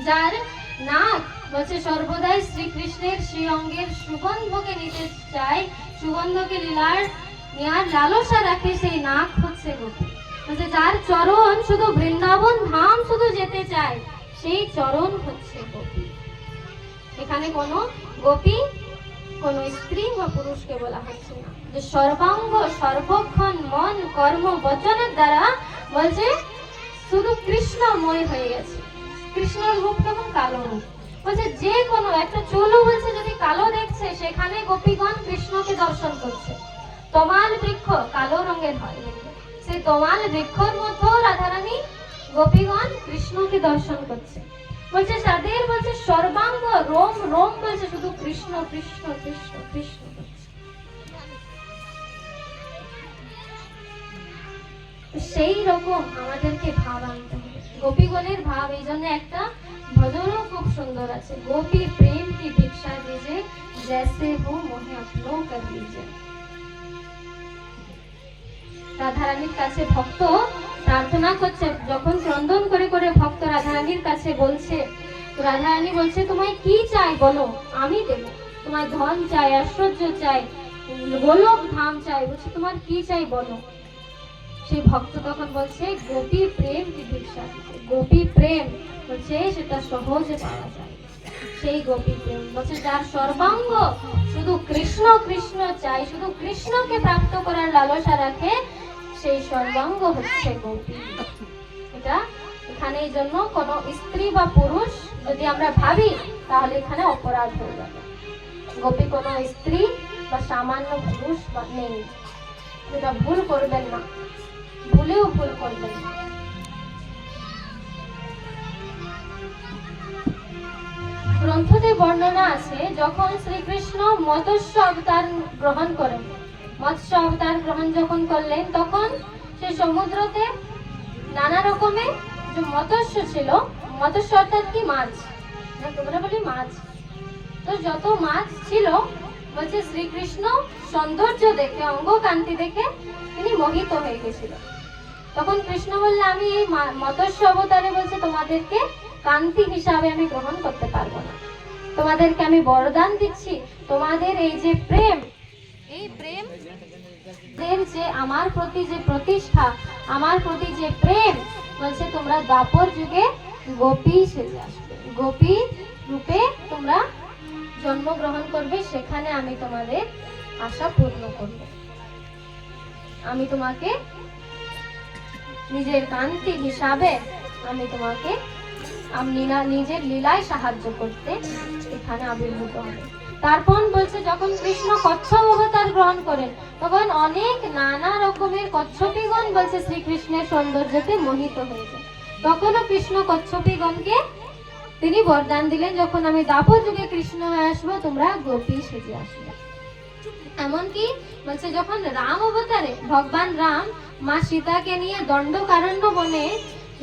যার নাক বলছে সর্বদাই শ্রীকৃষ্ণের শ্রী অঙ্গের সুগন্ধকে নিতে চায়, সুগন্ধকে নেওয়ার লালসা রাখে, সেই নাক হচ্ছে গোপী। বলছে যার চরণ শুধু বৃন্দাবন ধাম শুধু যেতে চায়, সেই চরণ হচ্ছে গোপী। এখানে কোনো গোপী কোন স্ত্রী বা পুরুষকে বলা হচ্ছে না। যে সর্বাঙ্গ সর্বক্ষণ মন কর্ম বচনের দ্বারা বলছে শুধু কৃষ্ণময় হয়ে গেছে। কৃষ্ণের রূপ কেমন? কালো রূপ। বলছে যে কোনো একটা চুলও বলছে যদি কালো দেখছে, সেখানে গোপীগণ কৃষ্ণকে দর্শন করছে। তমাল বৃক্ষ কালো রঙের হয়, সেই তমাল বৃক্ষর মধ্যে রাধারানী গোপীগণ কৃষ্ণকে দর্শন করছে। বলছে তাদের বলছে সর্বাঙ্গ রোম রোম বলছে শুধু কৃষ্ণ কৃষ্ণ কৃষ্ণ কৃষ্ণ করছে। সেই রকম আমাদেরকে ভাব আনতে হবে, গোপীগণের ভাব। এই জন্য একটা ভজনও খুব সুন্দর আছে, গোপী প্রেম কি ভিক্ষা দিজে জैसे हो मोहे अपनो कर लीजिए। রাধারানীর কাছে ভক্ত প্রার্থনা করছে, যখন ক্রন্দন করে করে ভক্ত রাধারানীর কাছে বলছে, রাধারানী বলছে তোমায় কি চাই বলো, আমি দেব। তোমার ধন চাই, ঐশ্বর্য চাই, গোলক ধাম চাই, বলছে তোমার কি চাই বলো। সেই ভক্ত তখন বলছে গোপী প্রেম কি ভিক্ষা দিতে। গোপী প্রেম বলছে সেটা সহজে পাওয়া যায়, সেই গোপী প্রেম বলছে যার সর্বাঙ্গ শুধু কৃষ্ণ কৃষ্ণ চাই, শুধু কৃষ্ণকে প্রাপ্ত করার লালসা রাখে, সেই সর্বাঙ্গ হচ্ছে গোপী। এটা এখানে এই জন্য কোন স্ত্রী বা পুরুষ যদি আমরা ভাবি তাহলে এখানে অপরাধ হয়ে যাবে। গোপী কোন স্ত্রী বা সামান্য পুরুষ বা নেই, যেটা ভুল করবেন না, ভুলেও ভুল করবেন না। গ্রন্থতে বর্ণনা আছে যখন শ্রীকৃষ্ণ মৎস্য অবতার গ্রহণ করেন, মৎস্য অবতার গ্রহণ যখন করলেন তখন সে সমুদ্রতে নানা রকমের যে মৎস্য ছিল, মৎস্য অর্থাৎ কি মাছ, তোমরা বলি মাছ, তো যত মাছ ছিল বলছে শ্রীকৃষ্ণ সৌন্দর্য দেখে, অঙ্গকান্তি দেখে তিনি মোহিত হয়ে গেছিল। তখন কৃষ্ণ বললে আমি এই মৎস্য অবতারে বলছে তোমাদেরকে কান্তি হিসাবে আমি গ্রহণ করতে পারবো না, তোমাদেরকে আমি বরদান দিচ্ছি, তোমাদের এই যে প্রেম, এই প্রেম যে আমার প্রতি যে প্রতিষ্ঠা, আমার প্রতি যে প্রেম, বলছে তোমরা দ্বাপর যুগে গোপী সেজে আসবে, গোপী রূপে তোমরা জন্মগ্রহণ করবে, সেখানে আমি তোমাদের আশা পূর্ণ করব, আমি তোমাকে নিজের কান্তি হিসাবে আমি তোমাকে নিজের লীলায় সাহায্য করতে এখানে আবির্ভূত হবে। তারপর বলছে যখন কৃষ্ণ কচ্ছপ অবতার গ্রহণ করেন তখন অনেক নানা রকমের কচ্ছপীগণ বলছে শ্রীকৃষ্ণের সৌন্দর্যতে মোহিত হয়ে যায়। তখনও কৃষ্ণ কচ্ছপীগণকে তিনি বরদান দিলেন যখন আমি দ্বাপর যুগে কৃষ্ণ হয়ে আসবো তোমরা গোপী সেজে আসবে। এমনকি বলছে যখন রাম অবতারে ভগবান রাম মা সীতাকে নিয়ে দণ্ডকারণ্য বনে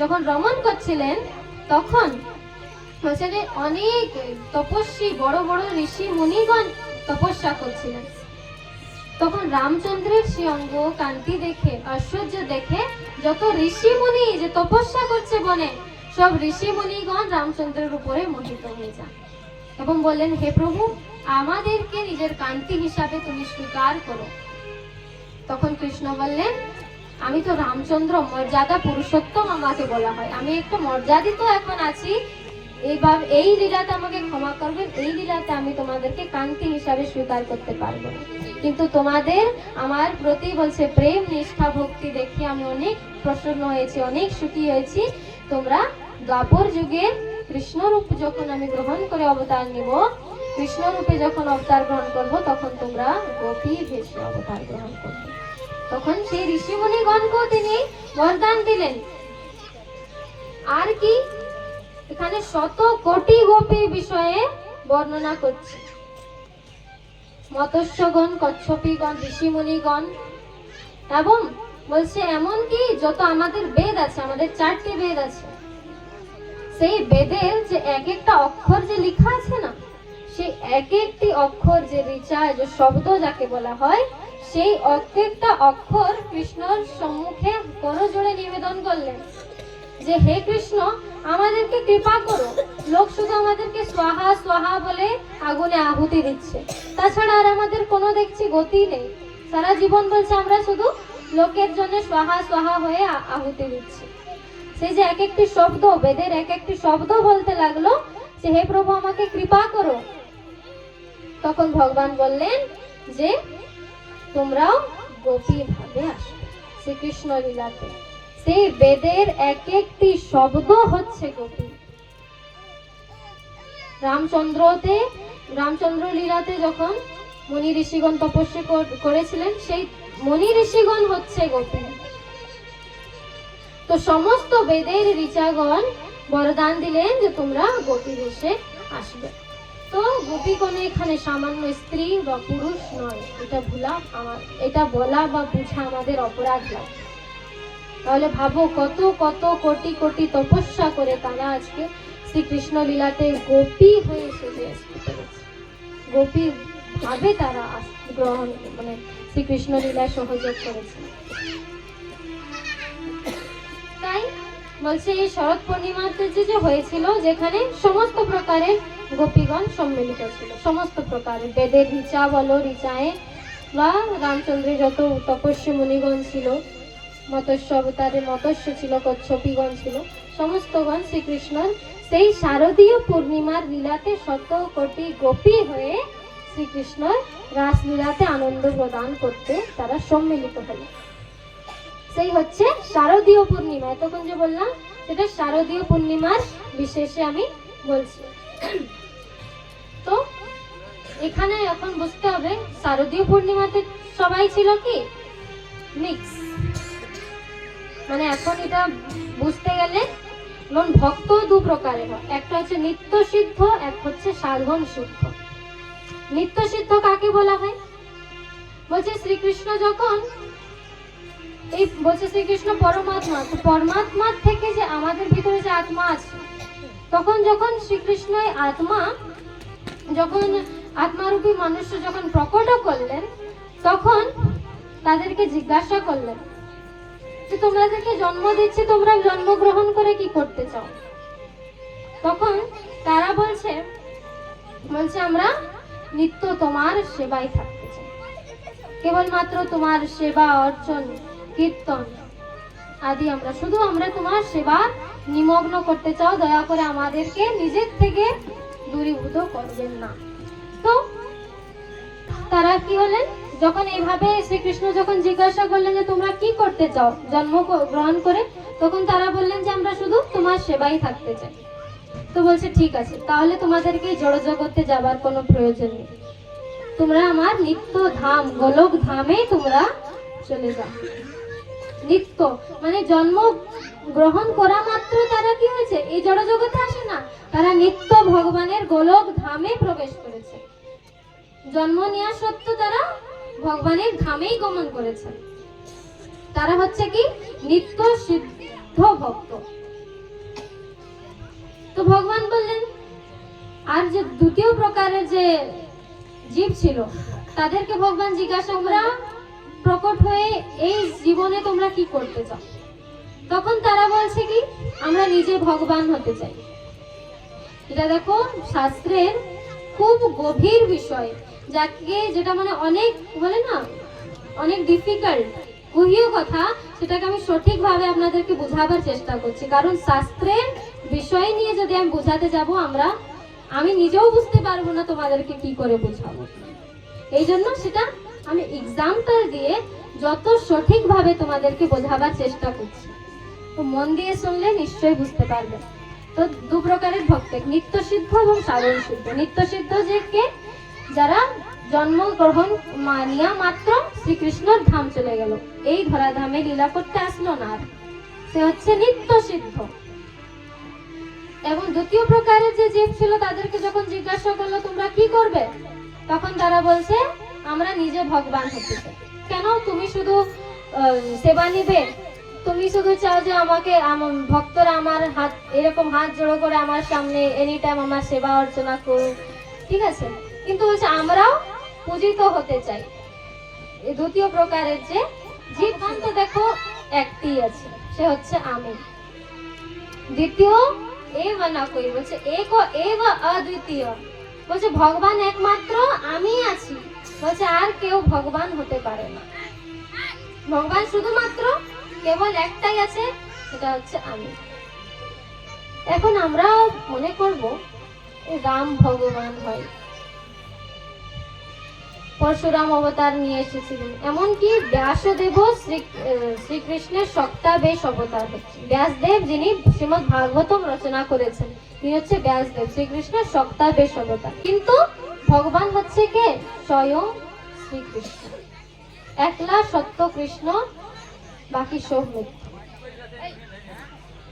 যখন রমণ করছিলেন তখন বলছে যে অনেক তপস্বী বড় বড় ঋষি মুনিগণ তপস্যা করছিলেন। তখন রামচন্দ্রের সে অঙ্গ কান্তি দেখে, ঐশ্বর্য দেখে যত ঋষি মুনি যে তপস্যা করছে বনে, সব ঋষি মুনিগণ রামচন্দ্রের উপরে মোহিত হয়ে যান এবং বললেন হে প্রভু আমাদেরকে নিজের কান্তি হিসাবে তুমি স্বীকার করো। তখন কৃষ্ণ বললেন আমি তো রামচন্দ্র, মর্যাদা পুরুষোত্তম আমাকে বলা হয়, আমি একটু মর্যাদিত এখন আছি, এইভাবে এই লীলাতে আমাকে ক্ষমা করবেন, এই লীলাতে আমি তোমাদেরকে কান্তি হিসাবে স্বীকার করতে পারবো না, কিন্তু তোমাদের আমার প্রতি বলছে প্রেম নিষ্ঠা ভক্তি দেখে আমি অনেক প্রসন্ন হয়েছি, অনেক সুখী হয়েছি, তোমরা দ্বাপর যুগে কৃষ্ণ রূপ যখন আমি গ্রহণ করে অবতার নিব, কৃষ্ণ রূপে যখন অবতার গ্রহণ করব তখন তোমরা গোপী ভেষে অবতার গ্রহণ করবে। তখন সেই ঋষিমুনিগণকেও তিনি বরদান দিলেন। আর কি এখানে শত কোটি গোপী বিষয়ে বর্ণনা করছে, মৎস্যগণ, কচ্ছপীগণ, ঋষিমুনিগণ, এবং বলছে এমনকি যত আমাদের বেদ আছে, আমাদের 4টি বেদ আছে, সেই বেদের যে এক একটা অক্ষর যে লেখা আছে না, সেই এক একটি অক্ষর যে ঋচা, যে শব্দ যাকে বলা হয়, সেই একটা অক্ষর কৃষ্ণর সম্মুখে করজোড়ে নিবেদন করলেন যে হে কৃষ্ণ আমাদেরকে কৃপা করো, লোক শুধু আমাদেরকে স্বাহা স্বাহা বলে আগুনে আহুতি দিচ্ছে, তাছাড়া আর আমাদের কোনো দেখছি গতি নেই, সারা জীবন বলছে আমরা শুধু লোকের জন্য স্বাহা স্বাহা হয়ে আহুতি দিচ্ছি। সেই যে এক একটি শব্দ, বেদের এক একটি শব্দ বলতে লাগলো যে হে প্রভু আমাকে কৃপা করো। তখন ভগবান বললেন যে তোমরাও গোপী ভাবে আসবে শ্রীকৃষ্ণ লীলাতে, সেই বেদের এক একটি শব্দ হচ্ছে গোপী। রামচন্দ্র লীলাতে যখন মুনি ঋষিগণ তপস্যা করেছিলেন, সেই মুনি ঋষিগণ হচ্ছে গোপী। তো সমস্ত বেদের ঋচাগণ বরদান দিলেন যে তোমরা গোপী বেশে আসবে। তো গোপীগণে এখানে সামান্য স্ত্রী বা পুরুষ নয়, এটা বলা বা বুঝা আমাদের অপরাধ লাগে। তাহলে ভাবো কত কত কোটি কোটি তপস্যা করে তারা আজকে শ্রীকৃষ্ণ লীলাতে গোপী হয়ে সেজে আসতে পেরেছে, গোপী ভাবে তারা গ্রহণ শ্রীকৃষ্ণ লীলায় সহযোগ করেছে। তাই বলছে এই শরৎ পূর্ণিমাতে যে হয়েছিল, যেখানে সমস্ত প্রকারের গোপীগণ সম্মিলিত ছিল, সমস্ত প্রকারের বেদের ঋচা বলো, ঋচায় বা রামচন্দ্রের যত তপস্বী মুনিগণ ছিল, মৎস্য অবতারে মৎস্য ছিল, কচ্ছপীগণ ছিল, সমস্তগণ শ্রীকৃষ্ণর সেই শারদীয় পূর্ণিমার লীলাতে শত কোটি গোপী হয়ে শ্রীকৃষ্ণর রাসলীলাতে আনন্দ প্রদান করতে তারা সম্মিলিত হল। সেই হচ্ছে শারদীয় পূর্ণিমা। তখন যে বললাম সেটা শারদীয় পূর্ণিমার বিশেষে আমি বলছি। তো এখানে এখন বুঝতে হবে শারদীয় পূর্ণিমাতে সবাই ছিল কি মিক্স, মানে এখন এটা বুঝতে গেলে যেমন ভক্ত দু প্রকারের হয়, একটা হচ্ছে নিত্য সিদ্ধ, এক হচ্ছে সাধন সিদ্ধ। নিত্য সিদ্ধ কাকে বলা হয়? বলছে শ্রীকৃষ্ণ যখন বলছে শ্রীকৃষ্ণ পরমাত্মা, তো পরমাত্মার থেকে যে আমাদের ভিতরে যে আত্মা আছে, তখন যখন শ্রীকৃষ্ণ আত্মা যখন আত্মারূপী মানুষ যখন প্রকট করলেন, তখন তাদেরকে জিজ্ঞাসা করলেন যে তোমাদেরকে জন্ম দিচ্ছি, তোমরা জন্মগ্রহণ করে কি করতে চাও? তখন তারা বলছে আমরা নিত্য তোমার সেবায় থাকতে চাই, কেবলমাত্র তোমার সেবা অর্চন কীর্তন আদি আমরা তোমার সেবা নিমগ্ন করতে চাও, দয়া করে আমাদেরকে নিজের থেকে দূরীভূত করবেন না। তো তারা কি হলেন, যখন এইভাবে শ্রীকৃষ্ণ যখন জিজ্ঞাসা করলেন যে তোমরা কি করতে চাও জন্ম গ্রহণ করে, তখন তারা বললেন যে আমরা শুধু তোমার সেবাই থাকতে চাই। তো বলছে ঠিক আছে, তাহলে তোমাদেরকে জড় জগতে যাবার কোনো প্রয়োজন নেই, তোমরা আমার নিত্য ধাম গোলক ধামে তোমরা চলে যাও। নিত্য মানে জন্ম গ্রহণ করা মাত্র তারা কি হয়েছে, এই জড় জগতে আসে না, তারা নিত্য ভগবানের গোলক ধামে প্রবেশ করেছে। জন্ম নেওয়া সত্ত্বেও তারা ভগবানের ধামেই গমন করেছে। তারা হচ্ছে কি নিত্য সিদ্ধ ভক্ত। তো ভগবান বললেন, আর যে দ্বিতীয় প্রকারের যে জীব ছিল তাদেরকে ভগবান জিজ্ঞাসা, তোমরা প্রকট হয়ে এই জীবনে তোমরা কি করতে চাও? তখন তারা বলছে কি আমরা নিজে ভগবান হতে চাই। এটা দেখো শাস্ত্রের খুব গভীর বিষয়, যেটা মানে অনেক বলে না অনেক ডিফিকাল্ট গুহ্য কথা, সেটাকে আমি সঠিকভাবে আপনাদেরকে বোঝাবার চেষ্টা করছি। কারণ শাস্ত্রের বিষয় নিয়ে যদি আমি বোঝাতে যাব আমি নিজেও বুঝতে পারবো না তোমাদেরকে কি করে বোঝাবো। এই জন্য সেটা আমি এক্সাম্পল দিয়ে যত সঠিকভাবে তোমাদেরকে বোঝাবার চেষ্টা করছি। তো মন দিয়ে শুনলে নিশ্চয়ই বুঝতে পারবে। তো দু প্রকারের ভক্ত, নিত্য সিদ্ধ এবং সাধন সিদ্ধ। নিত্য সিদ্ধ যে কে, যারা জন্মগ্রহণ মানিয়া মাত্র শ্রীকৃষ্ণর ধাম চলে গেল, এই ধরাধামে লীলা করতে আসলো না, সে হচ্ছে নিত্য সিদ্ধ। এবং দ্বিতীয় প্রকারের যে জীব ছিল তাদেরকে যখন জিজ্ঞাসা করলো তোমরা কি করবে, তখন তারা বলছে আমরা নিজে ভগবান হতে চাই। কেন তুমি শুধু সেবা নিবে, তুমি শুধু চাও যে আমাকে ভক্তরা আমার হাত এরকম হাত জোড়ো করে আমার সামনে এনি টাইম আমার সেবা অর্চনা করুক, ঠিক আছে, কিন্তু বলছে আমরাও পূজিত হতে চাই। এই দ্বিতীয় প্রকারের যে জীবন, তো দেখো একটি আছে, সে হচ্ছে আমি। দ্বিতীয় এব না কই, বলছে এক এব অদ্বিতীয়, বলছে ভগবান একমাত্র আমি আছি, বলছে আর কেউ ভগবান হতে পারে না। ভগবান শুধুমাত্র কেবল একটাই আছে, সেটা হচ্ছে আমি। এখন আমরা মনে করব রাম ভগবান হয়, পরশুরাম অবতার নিয়ে এসেছিলেন, এমনকি ব্যাসদেব শ্রীকৃষ্ণের সপ্তাবেশ অবতার হচ্ছে। ব্যাসদেব যিনি শ্রীমদ্ ভাগবতম রচনা করেছেন, তিনি হচ্ছে ব্যাসদেব, শ্রীকৃষ্ণের সপ্তাবেশ অবতার। কিন্তু ভগবান হচ্ছে কে, স্বয়ং শ্রীকৃষ্ণ, একলা সত্য কৃষ্ণ, বাকি সব মিথ্যা।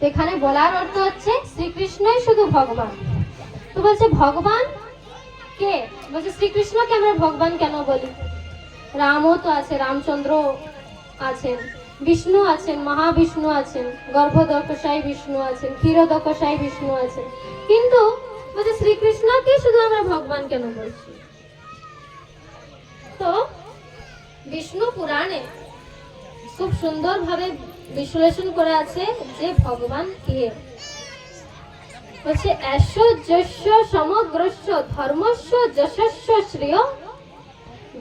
এখানে বলার অর্থ হচ্ছে শ্রীকৃষ্ণই শুধু ভগবান। তো বলছে ভগবান কে, বলছে শ্রীকৃষ্ণকে আমরা ভগবান কেন বলি? রামও তো আছে, রামচন্দ্র আছেন, বিষ্ণু আছেন, মহাবিষ্ণু আছেন, গর্ভদকশাই বিষ্ণু আছেন, ক্ষীরদকশাই বিষ্ণু আছেন, কিন্তু বলছে শ্রীকৃষ্ণকে শুধু আমরা ভগবান কেন বলছি? তো বিষ্ণু পুরাণে খুব সুন্দরভাবে বিশ্লেষণ করা আছে যে ভগবান কে। বলছে এস্য যস্য সমগ্রস্য ধর্মস্য যশস্য শ্রেয়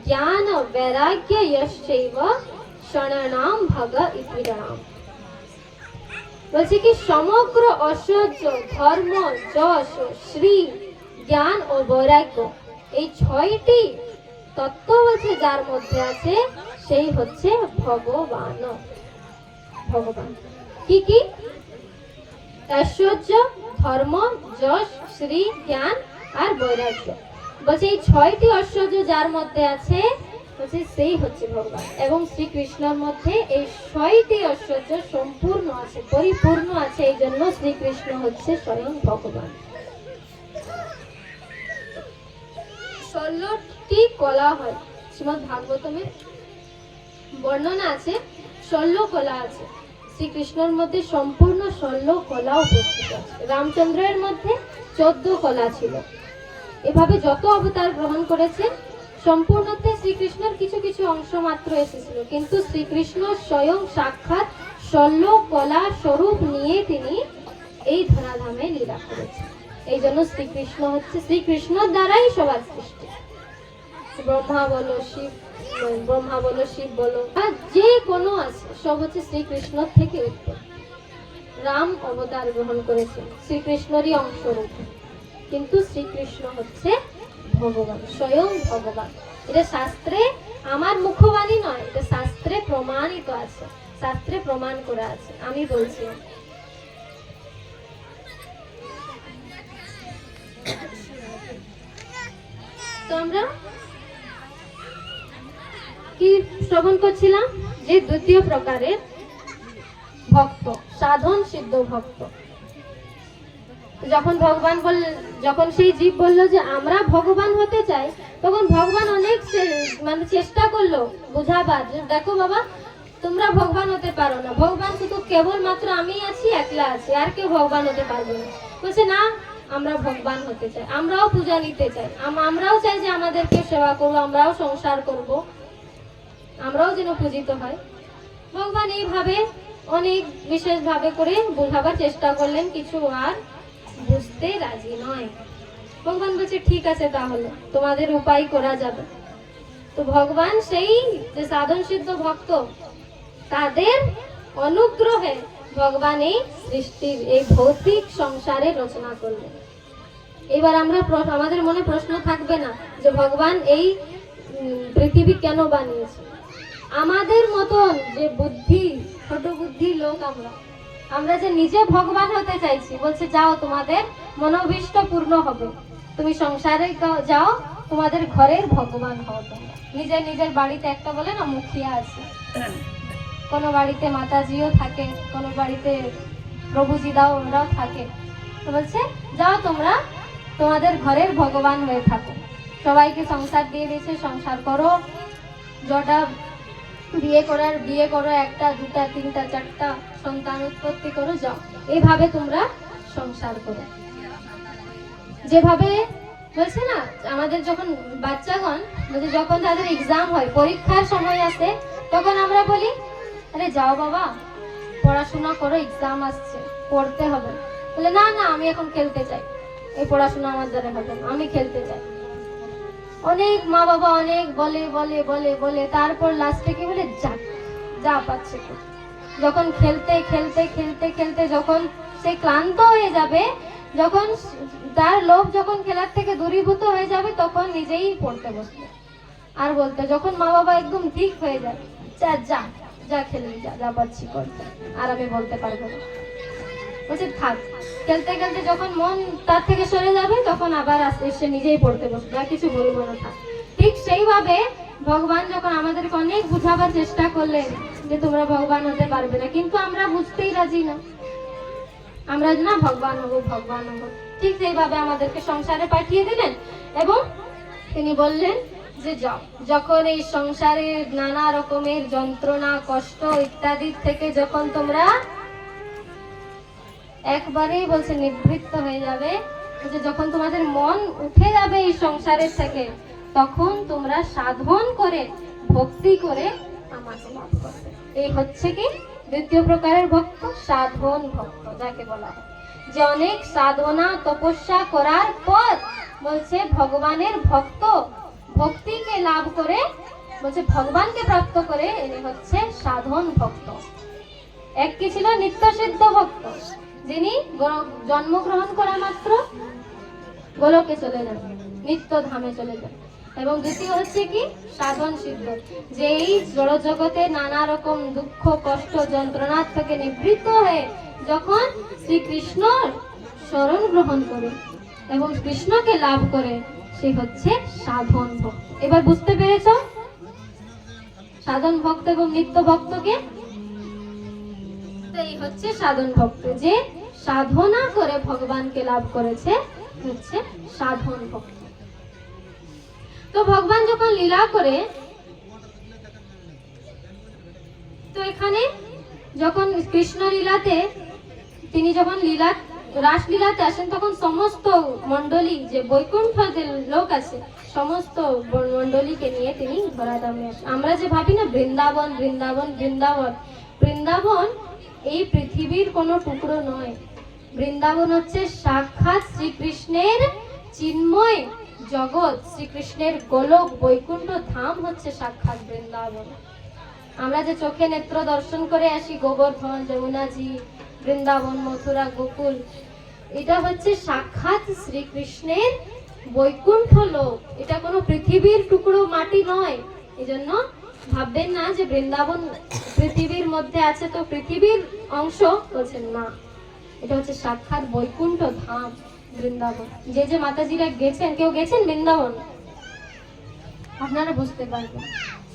জ্ঞান বৈরাগ্য যশ্চৈব শরণাম ভগ ইতি রাম। বলছে কি সমগ্র ঐশ্বর্য, ধর্ম, যশ, শ্রী, জ্ঞান ও বৈরাগ্য, এই ছয়টি তত্ত্ব বলছে যার মধ্যে আছে সেই হচ্ছে ভগবান। ভগবান কি কি? ঐশ্বর্য, ধর্ম, যশ, শ্রী, জ্ঞান আর বৈরাগ্য। বলছে এই ছয়টি ঐশ্বর্য যার মধ্যে আছে বলছে সেই হচ্ছে ভগবান। এবং শ্রীকৃষ্ণের মধ্যে এই ৬টি ঐশ্বর্য সম্পূর্ণ আছে, পরিপূর্ণ আছে, এই জন্য শ্রীকৃষ্ণ হচ্ছে স্বয়ং ভগবান। ১৬টি কলা হয়, শ্রীমদ্ ভাগবতমের বর্ণনা আছে, ১৬ কলা আছে। শ্রীকৃষ্ণের মধ্যে সম্পূর্ণ ১৬ কলা উপস্থিত আছে। রামচন্দ্রের মধ্যে ১৪ কলা ছিল। এভাবে যত অবতার গ্রহণ করেছেন সম্পূর্ণতে শ্রীকৃষ্ণের কিছু কিছু অংশ মাত্র এসেছিল, কিন্তু শ্রীকৃষ্ণ স্বয়ং সাক্ষাৎ ১৬ কলা স্বরূপ নিয়ে তিনি এই ধরাধামে লীলা করেছেন। এই জন্য শ্রীকৃষ্ণ হচ্ছে, শ্রীকৃষ্ণর দ্বারাই সবার সৃষ্টি। ব্রহ্মা বলো শিব বলো আর যে কোনো আছে সব হচ্ছে শ্রীকৃষ্ণ থেকে উৎপন্ন। রাম অবতার গ্রহণ করেছেন শ্রীকৃষ্ণরই অংশরূপ, কিন্তু শ্রীকৃষ্ণ হচ্ছে ভগবান, স্বয়ং ভগবান। এটা শাস্ত্রে আমার মুখবাণী নয়, এটা শাস্ত্রে প্রমাণিত আছে, শাস্ত্রে প্রমাণ করা আছে, আমি বলছি। তো আমরা কি শ্রবণ করছিলাম যে দ্বিতীয় প্রকারের ভক্ত, সাধন সিদ্ধ ভক্ত। যখন ভগবান যখন সেই জীব বলল যে আমরা ভগবান হতে চাই, তখন ভগবান অনেক মানে চেষ্টা করলো বুঝাবার, যে দেখো বাবা তোমরা ভগবান হতে পারো না, ভগবান শুধু কেবলমাত্র আমি আছি, একলা আছি, আর কেউ ভগবান হতে পারবে না। বলছে না, আমরা ভগবান হতে চাই, আমরাও পূজা নিতে চাই, আমরাও চাই যে আমাদেরকে সেবা করবো, আমরাও সংসার করব, আমরাও যেন পূজিত হয়। ভগবান এইভাবে অনেক বিশেষভাবে করে বোঝাবার চেষ্টা করলেন, কিছু আর বুঝতে রাজি নয়। ভগবান বলছে ঠিক আছে, তাহলে তোমাদের উপায় করা যাবে। তো ভগবান সেই যে সাধন সিদ্ধ ভক্ত, তাদের অনুগ্রহে ভগবান এই সৃষ্টির এই ভৌতিক সংসারে রচনা করলেন। এবার আমাদের মনে প্রশ্ন থাকবে না যে ভগবান এই পৃথিবী কেন বানিয়েছে। আমাদের মতন যে বুদ্ধি, ছোট বুদ্ধি লোক আমরা যে নিজে ভগবান হতে চাইছি, বলছে যাও তোমাদের মনোভীষ্ট পূর্ণ হবে, তুমি সংসারে যাও, তোমাদের ঘরের ভগবান হও। তোমরা নিজের বাড়িতে একটা বলে না মুখিয়া আছে, কোনো বাড়িতে মাতাজিও থাকে, কোনো বাড়িতে প্রভুজি দাও ওরাও থাকে। তো বলছে যাও তোমরা তোমাদের ঘরের ভগবান হয়ে থাকো, সবাইকে সংসার দিয়ে দিয়েছে, সংসার করো, যটা বিয়ে করো, একটা দুটা তিনটা চারটা সন্তান উৎপত্তি করো, যাও এইভাবে তোমরা সংসার করো। যেভাবে বলছে না আমাদের যখন বাচ্চাগণ যখন তাদের এক্সাম হয়, পরীক্ষার সময় আসে, তখন আমরা বলি আরে যাও বাবা পড়াশোনা করো, এক্সাম আসছে, পড়তে হবে। বলে না না আমি এখন খেলতে চাই, এই পড়াশোনা আমার দ্বারা হবে না, আমি খেলতে চাই। অনেক মা বাবা অনেক বলে বলে বলে বলে তারপর লাস্টে কি বলে যা পাচ্ছে। যখন খেলতে খেলতে খেলতে খেলতে যখন সে ক্লান্ত হয়ে যাবে, যখন তার লোভ যখন খেলার থেকে দূরীভূত হয়ে যাবে, তখন নিজেই পড়তে বসবে। আর বলতে যখন মা বাবা একদম ঠিক হয়ে যাবে, যা যা খেলবি, যা পাচ্ছি করতে, আর আমি বলতে পারবো না, বলছে থাক। খেলতে খেলতে যখন মন তার থেকে সরে যাবে, তখন আবার এসে নিজেই পড়তে বসবে, আর কিছু বলবো না, থাক। ঠিক সেইভাবে ভগবান যখন আমাদেরকে অনেক বুঝাবার চেষ্টা করলেন যে তোমরা ভগবান হতে পারবে না, কিন্তু আমরা বুঝতেই রাজি না, আমরা না ভগবান হবো ভগবান হবো। ঠিক সেইভাবে আমাদেরকে সংসারে পাঠিয়ে দিলেন এবং তিনি বললেন যে যাও, যখন এই সংসারে নানা রকমের যন্ত্রণা কষ্ট ইত্যাদি থেকে যখন তোমরা একবারেই বলছে নিবৃত্ত হয়ে যাবে, যখন তোমাদের মন উঠে যাবে এই সংসারের থেকে, তখন তোমরা সাধন করে ভক্তি করে আমাকে লাভ করবে। এই হচ্ছে কি দ্বিতীয় প্রকারের ভক্ত, সাধন ভক্ত যাকে বলা হয়, যে অনেক সাধনা তপস্যা করার পর বলছে ভগবানের ভক্ত, ভক্তিকে লাভ করে বলছে ভগবানকে প্রাপ্ত করে, এনে হচ্ছে সাধন ভক্ত। এক কি ছিল নিত্য সিদ্ধ ভক্ত, যিনি জন্মগ্রহণ করা মাত্র গোলকে চলে যান, নিত্য ধামে চলে যান। এবং দ্বিতীয় হচ্ছে কি সাধন সিদ্ধ, যে এই জড়জগতে নানা রকম দুঃখ কষ্ট যন্ত্রণার থেকে নিবৃত্ত হয়ে যখন শ্রীকৃষ্ণ শরণ গ্রহণ করে এবং কৃষ্ণকে লাভ করে, সে হচ্ছে সাধন ভক্ত। এবার বুঝতে পেরেছ সাধন ভক্ত এবং নিত্য ভক্তকে। তো এই হচ্ছে সাধন ভক্ত, যে সাধনা করে ভগবানকে লাভ করেছে, হচ্ছে সাধন ভক্ত। তো ভগবান যখন লীলা করে, তো এখানে যখন কৃষ্ণ লীলাতে তিনি যখন রাসলীলাতে আসেন, তখন সমস্ত মণ্ডলী, যে বৈকুণ্ঠের লোক আছে, সমস্ত মণ্ডলীকে নিয়ে তিনি ধরাধামে আসেন। আমরা যে ভাবি না বৃন্দাবন বৃন্দাবন বৃন্দাবন, বৃন্দাবন এই পৃথিবীর কোনো টুকরো নয়। বৃন্দাবন হচ্ছে সাক্ষাৎ শ্রীকৃষ্ণের চিন্ময় জগৎ, শ্রীকৃষ্ণের গোলক বৈকুণ্ঠ ধাম হচ্ছে সাক্ষাৎ বৃন্দাবন। আমরা যে চোখে নেত্র দর্শন করে আসি, গোবর্ধন, যমুনাজি, বৃন্দাবন, মথুরা, গোকুল, এটা হচ্ছে সাক্ষাৎ শ্রীকৃষ্ণের বৈকুণ্ঠ লোক। এটা কোনো পৃথিবীর টুকরো মাটি নয়। এজন্য ভাববেন না যে বৃন্দাবন পৃথিবীর মধ্যে আছে, তো পৃথিবীর অংশ, বলছেন না, এটা হচ্ছে সাক্ষাৎ বৈকুণ্ঠ ধাম বৃন্দাবন। যে যে মাতাজিরা গেছেন, কেউ গেছেন বৃন্দাবন, আপনারা বুঝতে পারবেন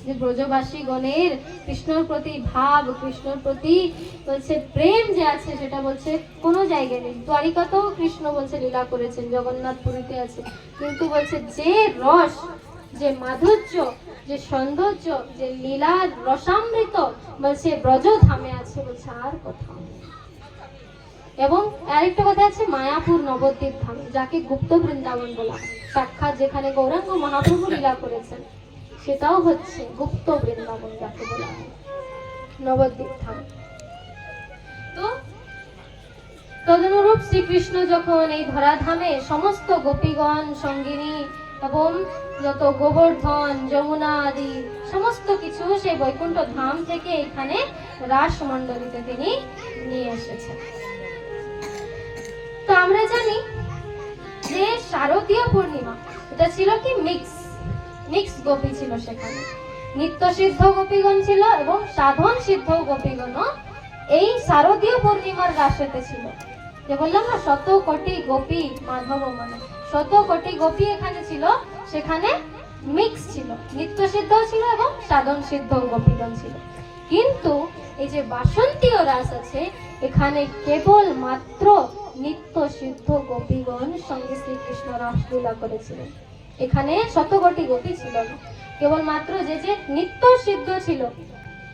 যে ব্রজবাসী গণের কৃষ্ণর প্রতি ভাব, কৃষ্ণর প্রতি বলছে প্রেম যে আছে, সেটা বলছে কোনো জায়গায় নেই। দ্বারিকাতেও কৃষ্ণ বলছে লীলা করেছেন, জগন্নাথ পুরীতে আছে, কিন্তু বলছে যে রস, যে মাধুর্য, যে সৌন্দর্য, যে লীলার রসামৃত বলছে ব্রজধামে আছে, বলছে আর কোথাও। এবং আরেকটা কথা আছে, মায়াপুর নবদ্বীপ ধাম, যাকে গুপ্ত বৃন্দাবন বলা হয়। সাক্ষাৎ যেখানে গৌরাঙ্গ মহাপ্রভু লীলা করেছেন, সেটাও হচ্ছে গুপ্ত বৃন্দাবন, যাকে বলা হয় নবদ্বীপ ধাম। তো তদনুরূপ শ্রীকৃষ্ণ যখন এই ধরাধামে সমস্ত গোপীগণ সঙ্গিনী এবং যত গোবর্ধন, যমুনা আদি সমস্ত কিছু সেই বৈকুণ্ঠ ধাম থেকে এখানে রাসমণ্ডলীতে তিনি নিয়ে এসেছেন। তো আমরা জানি যে শারদীয় পূর্ণিমা, এটা ছিল কি মিক্স গোপী ছিল সেখানে। নিত্য সিদ্ধ গোপীগণ ছিল এবং সাধন সিদ্ধ গোপীগণ এই শারদীয় পূর্ণিমার রাসেতে ছিল। যে বললাম না, 100 কোটি গোপী মাধব মানে, 100 কোটি গোপী এখানে ছিল, সেখানে মিক্স ছিল, নিত্য সিদ্ধ ছিল এবং সাধন সিদ্ধ গোপীগণ ছিল। কিন্তু এই যে বাসন্তীয় রাস আছে, এখানে কেবল মাত্র নিত্য সিদ্ধ গোপীগণ সঙ্গে শ্রীকৃষ্ণ রাসলীলা করেছিলেন। এখানে 100 কোটি গোপী ছিল না, কেবল মাত্র যে যে নিত্য সিদ্ধ ছিল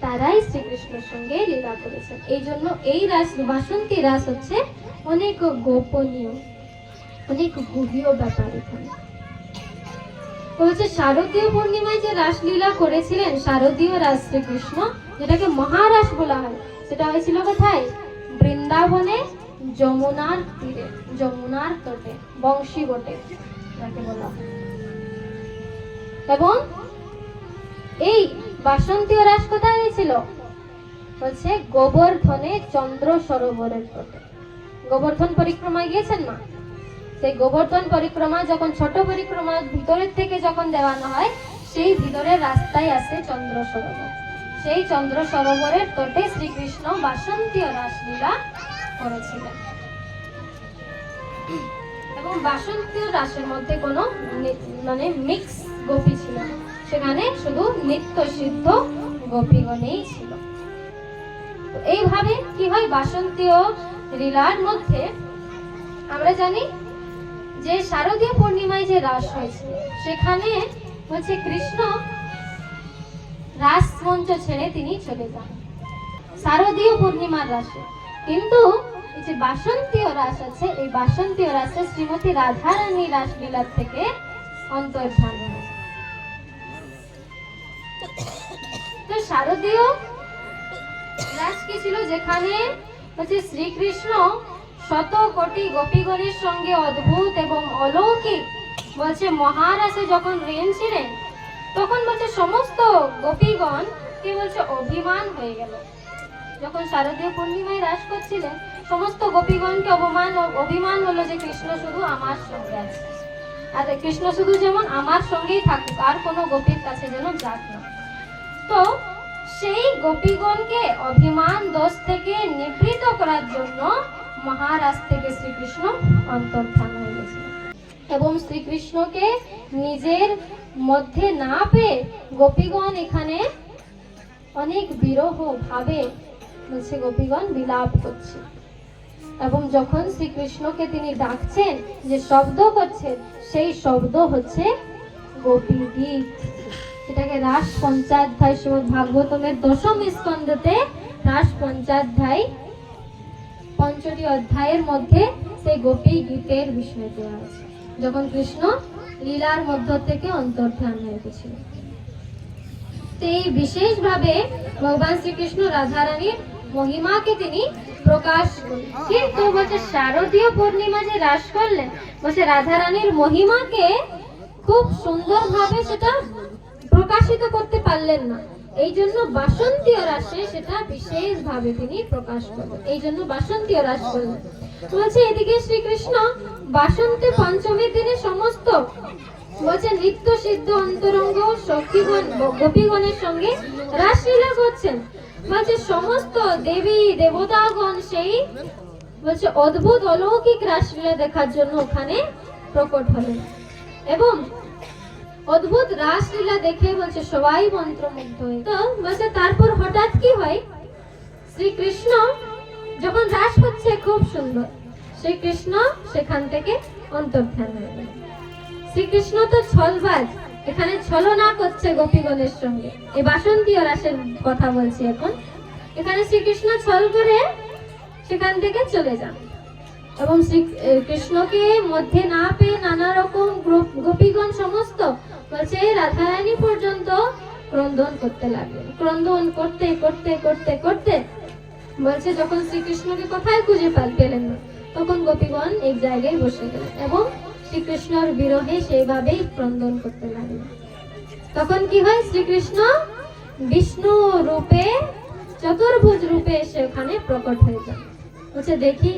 তারাই শ্রীকৃষ্ণের সঙ্গে লীলা করেছেন। এই জন্য এই রাস, বাসন্তী রাস হচ্ছে অনেক গোপনীয়, অনেক গভীর ব্যাপার। এখানে বলছে শারদীয় পূর্ণিমায় যে রাসলীলা করেছিলেন, শারদীয় রাস শ্রীকৃষ্ণ, যেটাকে মহারাস বলা হয়, সেটা হয়েছিল কোথায়? বৃন্দাবনে, যমুনার তীরে, যমুনার তটে, বংশী বটে যাকে বলা হয়। এবং এই বাসন্তীয় রাস কোথায় হয়েছিল? বলছে গোবর্ধনে, চন্দ্র সরোবরের তটে। গোবর্ধন পরিক্রমায় গিয়েছেন না? সেই গোবর্ধন পরিক্রমা যখন ছোট পরিক্রমা ভিতরের থেকে যখন দেওয়ানো হয়, সেই ভিতরের রাস্তায় আসে চন্দ্র সরোবর। সেই চন্দ্র সরোবরের তটে শ্রীকৃষ্ণ বাসন্তীয় রাসলীলা করেছিলেন। এবং বাসন্তীয় রাসের মধ্যে কোনো মিক্স গোপী ছিল না, সেখানে শুধু নিত্য সিদ্ধ গোপীগণেই ছিল। এইভাবে কি হয়, বাসন্তীয় লীলার মধ্যে আমরা জানি যে শারদীয় পূর্ণিমায় যে রাস হয়েছিল, সেখানে হচ্ছে কৃষ্ণ রাস মঞ্চ ছেড়ে তিনি চলে যান শারদীয় পূর্ণিমার রাসে। কিন্তু এই যে বাসন্তীয় রাস আছে, এই বাসন্তীয় রাসে শ্রীমতী রাধারানী রাসলীলার থেকে অন্তর্ধান হয়েছে। তো শারদীয় রাস কি ছিল? যেখানে হচ্ছে শ্রীকৃষ্ণ 100 কোটি গোপীগণের সঙ্গে অদ্ভুত এবং অলৌকিক বলছে মহারাসে যখন ঋণ ছিলেন, তখন বলছে সমস্ত গোপীগণ কি বলছে অভিমান হয়ে গেল। যখন শারদীয় পূর্ণিমায় রাস করছিলেন, সমস্ত গোপীগণকে অভিমান হলো যে কৃষ্ণ শুধু আমার সঙ্গে আছে, আর কৃষ্ণ শুধু যেমন আমার সঙ্গেই থাকুক, আর কোনো গোপীর কাছে যেন যাক না। তো সেই গোপীগণকে অভিমান দোষ থেকে নিবৃত করার জন্য মহারাজ থেকে শ্রীকৃষ্ণ অন্তর্ধান হয়ে গেছিল। এবং শ্রীকৃষ্ণকে নিজের মধ্যে না পেয়ে গোপীগণ এখানে অনেক বিরহ ভাবে বলছে গোপীগণ বিলাপ করছে। এবং যখন শ্রীকৃষ্ণকে তিনি ডাকছেন, যে শব্দ করছেন, সেই শব্দ হচ্ছে গোপী গীত। এটাকে রাস পঞ্চাধ্যায় শ্রীমদ্ ভাগবতমের দশম স্কন্ধতে রাস পঞ্চাধ্যায় পঞ্চটি অধ্যায়ের মধ্যে সেই গোপী গীতের বিষয় দেওয়া আছে, যখন কৃষ্ণ লীলার মধ্য থেকে অন্তর্ধান হয়ে গেছিল। এই বিশেষভাবে ভগবান শ্রীকৃষ্ণ রাধারানীর মহিমাকে তিনি প্রকাশ করলেন। কিন্তু বলছে শারদীয় পূর্ণিমা যে রাস করলেন, বলছে রাধারানীর মহিমাকে খুব সুন্দরভাবে সেটা প্রকাশিত করতে পারলেন না। এই জন্য বাসন্তীয় রাসে সেটা বিশেষভাবে তিনি প্রকাশ করলেন। এই জন্য বাসন্তীয় রাস করলেন। বলছে এদিকে শ্রীকৃষ্ণ বাসন্তী পঞ্চমীর দিনে সমস্ত বলছে নিত্য সিদ্ধ অন্তরঙ্গ সখীগণ গোপীগণের সঙ্গে রাসলীলা করছেন। বলছে সমস্ত দেবী দেবতাগণ সেই বলছে অদ্ভুত অলৌকিক রাসলীলা দেখার জন্য ওখানে প্রকট হলেন, এবং অদ্ভুত রাসলীলা দেখে বলছে সবাই মন্ত্রমুগ্ধ হয়ে। তো বলছে তারপর হঠাৎ কি হয়, শ্রীকৃষ্ণ যখন রাস হচ্ছে খুব সুন্দর, শ্রীকৃষ্ণ সেখান থেকে অন্তর্ধান হয়ে গেল। শ্রীকৃষ্ণ তো ছলবাজ, এখানে ছলনা করছে গোপীগণের সঙ্গে। এই বাসন্তীয় রাসের কথা বলছি এখন। এখানে শ্রীকৃষ্ণ ছল করে সেখান থেকে চলে যান, এবং শ্রীকৃষ্ণকে মধ্যে না পেয়ে নানা রকম গোপীগণ সমস্ত বলছে রাধারানী পর্যন্ত ক্রন্দন করতে লাগলেন। ক্রন্দন করতে করতে করতে করতে বলছে যখন শ্রীকৃষ্ণকে কোথায় খুঁজে পেলেন না, তখন গোপীগণ এক জায়গায় বসে গেলেন এবং শ্রীকৃষ্ণর বিরহে সেইভাবেই ক্রন্দন করতে লাগলেন। তখন কি হয়, শ্রীকৃষ্ণ বিষ্ণু রূপে চতুর্ভুজ রূপে এসে ওখানে প্রকট হয়ে যান। বলছে দেখি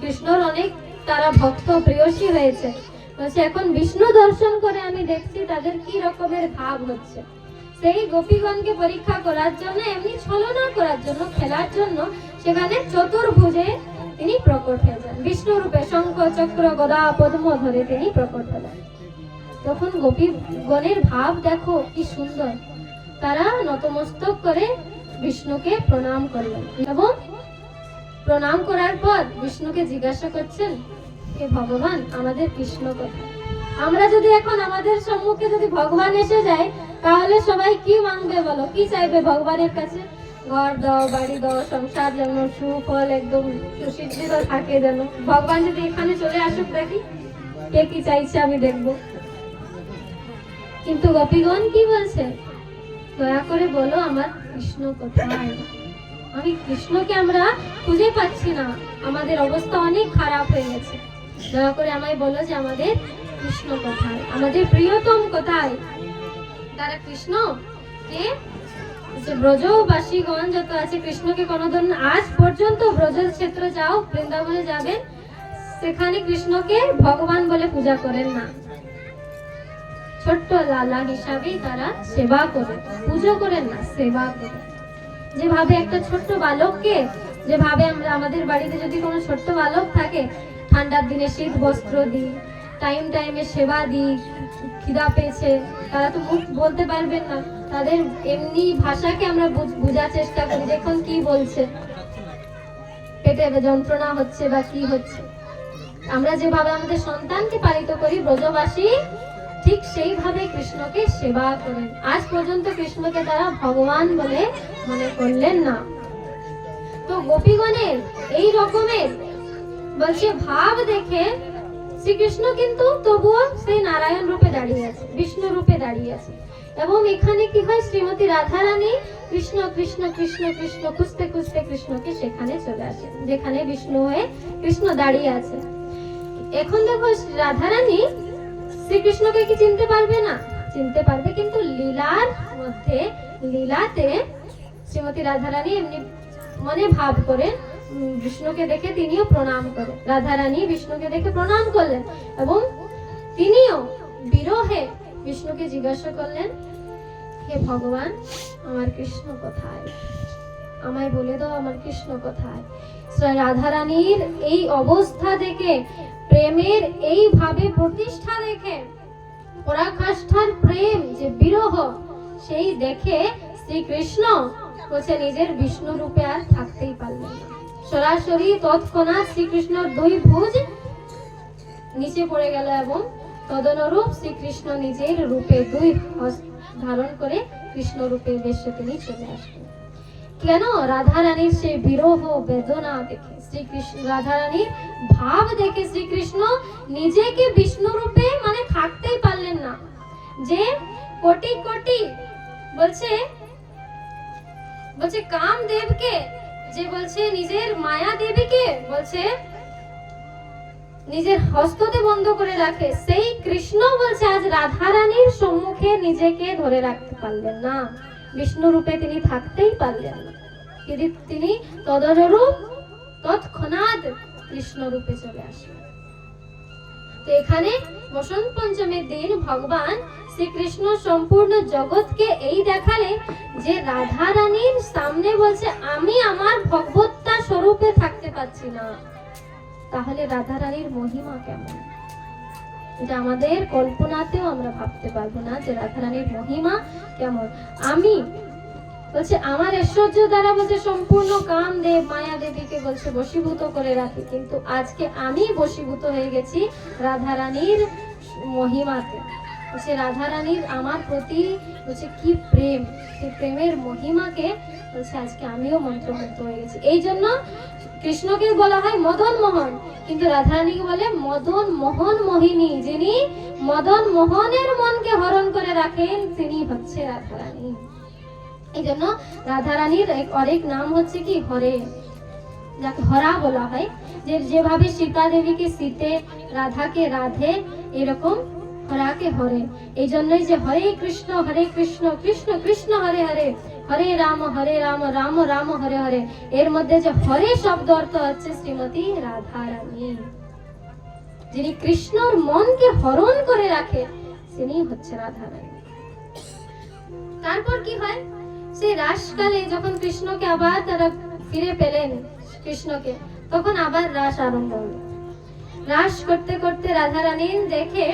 কৃষ্ণর অনেক তারা ভক্ত প্রিয়সী হয়েছে। বলছে এখন বিষ্ণু দর্শন করে আমি দেখছি তাদের কি রকমের ভাব হচ্ছে। সেই গোপীগণকে পরীক্ষা করার জন্য, এমনি ছলনা করার জন্য, খেলার জন্য সেখানে চতুর্ভুজে তিনি প্রকট হয়ে যান। বিষ্ণু রূপে শঙ্খ চক্র গদা পদ্ম ধরে তিনি প্রকট হলেন। তখন গোপীগণের ভাব দেখো কি সুন্দর। তারা নতমস্তক করে বিষ্ণুকে প্রণাম করলেন, এবং প্রণাম করার পর বিষ্ণুকে জিজ্ঞাসা করছেন, হে ভগবান, আমাদের কৃষ্ণ কোথায়? আমরা যদি এখন আমাদের সম্মুখে যদি ভগবান এসে যায়, তাহলে সবাই কি মাংবে বলো, কি চাইবে ভগবানের কাছে? ঘর দাও, বাড়ি দাও, সংসার যেন সুফল একদম সুসিদ্ধিত থাকে যেন। ভগবান যদি এখানে চলে আসুক, দেখি কে কি চাইছে আমি দেখবো। কিন্তু গোপীগণ কি বলছে, দয়া করে বলো আমার কৃষ্ণ কোথায়? আমি কৃষ্ণকে আমরা খুঁজে পাচ্ছি না, আমাদের অবস্থা অনেক খারাপ হয়ে গেছে। দয়া করে আমায় বলো যে আমাদের কৃষ্ণ কোথায়, আমাদের প্রিয়তম কোথায়? তারা কৃষ্ণ কে ব্রজবাসীগণ যত আছে, কৃষ্ণকে কোনোদিন আজ পর্যন্ত ব্রজ ক্ষেত্র যাও, বৃন্দাবনে যাবেন, সেখানে কৃষ্ণকে ভগবান বলে পূজা করেন না। ছোট্ট লালা হিসাবেই তারা সেবা করে, পুজো করেন না, সেবা করে। যেভাবে একটা ছোট্ট বালককে, যেভাবে আমরা আমাদের বাড়িতে যদি কোনো ছোট্ট বালক থাকে, ঠান্ডার দিনে শীত বস্ত্র দিই, টাইমে সেবা দিই, খিদা পেয়েছে, তারা তো মুখ বলতে পারবেন না, তাদের এমনি ভাষাকে আমরা বোঝার চেষ্টা করি, দেখুন কি বলছে, পেটে যন্ত্রণা হচ্ছে বা কি হচ্ছে। আমরা যেভাবে আমাদের সন্তানকে পালিত করি, ব্রজবাসী ঠিক সেইভাবে কৃষ্ণকে সেবা করেন। আজ পর্যন্ত কৃষ্ণকে তারা ভগবান বলে মনে করলেন না। তো গোপীগণের এই রকমের বলছে ভাব দেখে শ্রীকৃষ্ণ কিন্তু তবুও সেই নারায়ণ রূপে দাঁড়িয়ে আছে, বিষ্ণু রূপে দাঁড়িয়ে আছে। এবং এখানে কি হয়, শ্রীমতী রাধারানী কৃষ্ণ কৃষ্ণ কৃষ্ণ কৃষ্ণ খুঁজতে খুঁজতে কৃষ্ণকে সেখানে চলে আসে, যেখানে বিষ্ণু হয়ে কৃষ্ণ দাঁড়িয়ে আছে। এখন দেখো রাধারানী শ্রীকৃষ্ণকে কি চিনতে পারবে না? চিনতে পারবে, কিন্তু লীলার মধ্যে, লীলাতে শ্রীমতী রাধারানী এমনি মনে ভাব করে বিষ্ণুকে দেখে তিনিও প্রণাম করেন। রাধারানী বিষ্ণুকে দেখে প্রণাম করলেন, এবং তিনিও বিরহে বিষ্ণুকে জিজ্ঞাসা করলেন, হে ভগবান, আমার কৃষ্ণ কোথায়? আমায় বলে দাও আমার কৃষ্ণ কোথায়? রাধারানীর এই অবস্থা দেখে, প্রেমের এইভাবে প্রতিষ্ঠা দেখে, পরাকাষ্ঠার প্রেম যে বিরহ, সেই দেখে শ্রীকৃষ্ণ বলছে নিজের বিষ্ণু রূপে আর থাকতেই পারলেন না। সরাসরি তৎক্ষণাৎ শ্রীকৃষ্ণর দুই ভুজ নিচে পড়ে গেল এবং তদনুরূপ শ্রীকৃষ্ণ নিজের রূপে দুই হস্ত ধারণ করে কৃষ্ণ রূপে বেশে তিনি চলে আসলেন। কেন? রাধা রানীর সেই বিরহ বেদনা দেখে, শ্রীকৃষ্ণ রাধা রানীর ভাব দেখে শ্রীকৃষ্ণ নিজেকে বিষ্ণু রূপে মানে থাকতেই পারলেন না। যে কোটি কোটি বলছে কামদেবকে, যে বলছে নিজের মায়া দেবীকে বলছে নিজের হস্ততে বন্ধ করে রাখে, সেই কৃষ্ণ বলছে আজ রাধা রানীর সম্মুখে নিজেকে ধরে রাখতে পারলেন না, বিষ্ণু রূপে তিনি থাকতেই পারলেন না। তিনি তদনুরূপ তৎক্ষণাৎ কৃষ্ণ রূপে চলে আসলেন। তো এখানে বসন্ত পঞ্চমীর দিন ভগবান শ্রীকৃষ্ণ সম্পূর্ণ জগৎকে এই দেখালে যে রাধা রানীর সামনে বলছে আমি আমার ভগবত্তা স্বরূপে থাকতে পারছি না। তাহলে রাধা রানীর মহিমা কেমন, এটা আমাদের কল্পনাতেও আমরা ভাবতে পারবো না যে রাধা রানীর মহিমা কেমন। আমি বলছে আমার ঐশ্বর্য দ্বারা বলছে সম্পূর্ণ কামদেব মায়া দেবীকে বলছে বশীভূত করে রাখি, কিন্তু আজকে আমি বশীভূত হয়ে গেছি রাধা রানীর মহিমাতে। বলছে রাধা রানীর আমার প্রতি বলছে কি প্রেম, সেই প্রেমের মহিমাকে বলছে আজকে আমিও মন্ত্রমুগ্ধ হয়ে গেছি। এই জন্য কৃষ্ণকে বলা হয় মদন মোহন, কিন্তু রাধা রানীকে বলে মদন মোহন মোহিনী। যিনি মদন মোহনের মনকে হরণ করে রাখেন তিনি হচ্ছে রাধা রানী। এই জন্য রাধা রানীর আরেক নাম হচ্ছে কি হরে, যাকে হরা বলা হয়। যে যেভাবে সীতা দেবীকে সীতে, রাধাকে রাধে, এরকম হরাকে হরে। এই জন্যই যে হরে কৃষ্ণ কৃষ্ণ কৃষ্ণ হরে হরে, হরে রাম রাম রাম হরে হরে, এর মধ্যে যে হরে শব্দ অর্থ হচ্ছে শ্রীমতী রাধা রানী। যিনি কৃষ্ণর মনকে হরণ করে রাখে তিনি হচ্ছে রাধা রানী। তারপর কি হয়, সেই রাসকালে যখন কৃষ্ণকে আবার তারা ফিরে পেলেন কৃষ্ণকে, তখন আবার রাস আরম্ভ হলো। রাস করতে করতে রাধা রানী দেখে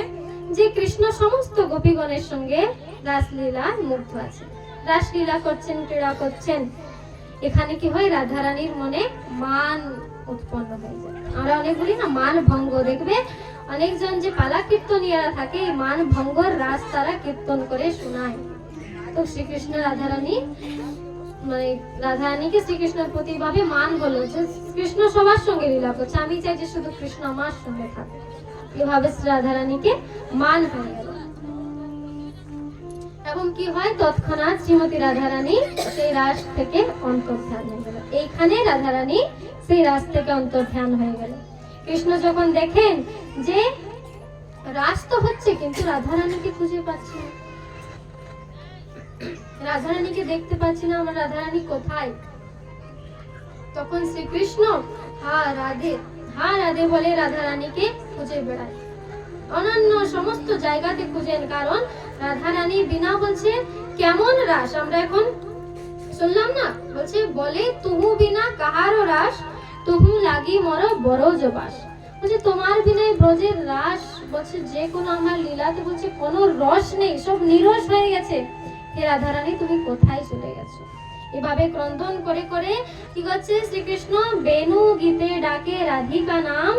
যে কৃষ্ণ সমস্ত গোপীগণের সঙ্গে রাসলীলা মুগ্ধ আছে, রাসলীলা করছেন, ক্রীড়া করছেন। এখানে কি হয়, রাধা রানীর মনে মান উৎপন্ন হয়ে যায়। আমরা অনেক বলি না মান ভঙ্গ, দেখবে অনেকজন যে পালা কীর্তনীয়রা থাকে এই মান ভঙ্গর রাস তারা কীর্তন করে শোনায়। তো শ্রীকৃষ্ণ রাধা রানী মানে রাধা রানীকে শ্রীকৃষ্ণের প্রতি ভাবে মান বলল যে কৃষ্ণ সবার সঙ্গে লীলা করছে, আমি চাই যে শুধু কৃষ্ণ আমার সঙ্গে থাকে। এভাবে রাধা রানীকে মান হয়ে গেল এবং কি হয়, তৎক্ষণাৎ শ্রীমতী রাধা রানী সেই রাস থেকে অন্তর্ধান হয়ে গেল। এইখানে রাধা রানী সেই রাস থেকে অন্তর্ধান হয়ে গেল। কৃষ্ণ যখন দেখেন যে রাস তো হচ্ছে কিন্তু রাধা রানীকে খুঁজে পাচ্ছি না, রাধা রানীকে দেখতে পাচ্ছি না, আমার রাধা রানী কোথায়? তখন শ্রীকৃষ্ণ হা রাধে বলে রাধা রানীকে খুঁজে বেড়ায়, অনন্য সমস্ত জায়গাতে খুঁজেন। কারণ রাধা রানী বিনা বলছে কেমন রাস আমরা এখন শুনলাম না, বলছে বলে তুহু বিনা কাহারো রাস, তুহু লাগি মর বড় জবাস। বলছে তোমার বিনা ব্রজের রাস বলছে যে কোনো আমার লীলাতে বলছে কোনো রস নেই, সব নিরস হয়ে গেছে। হে রাধা রানী তুমি কোথায় চলে গেছো? এভাবে ক্রন্দন করে করে কি করছে শ্রীকৃষ্ণ বেনু গীতে ডাকে রাধিকা নাম,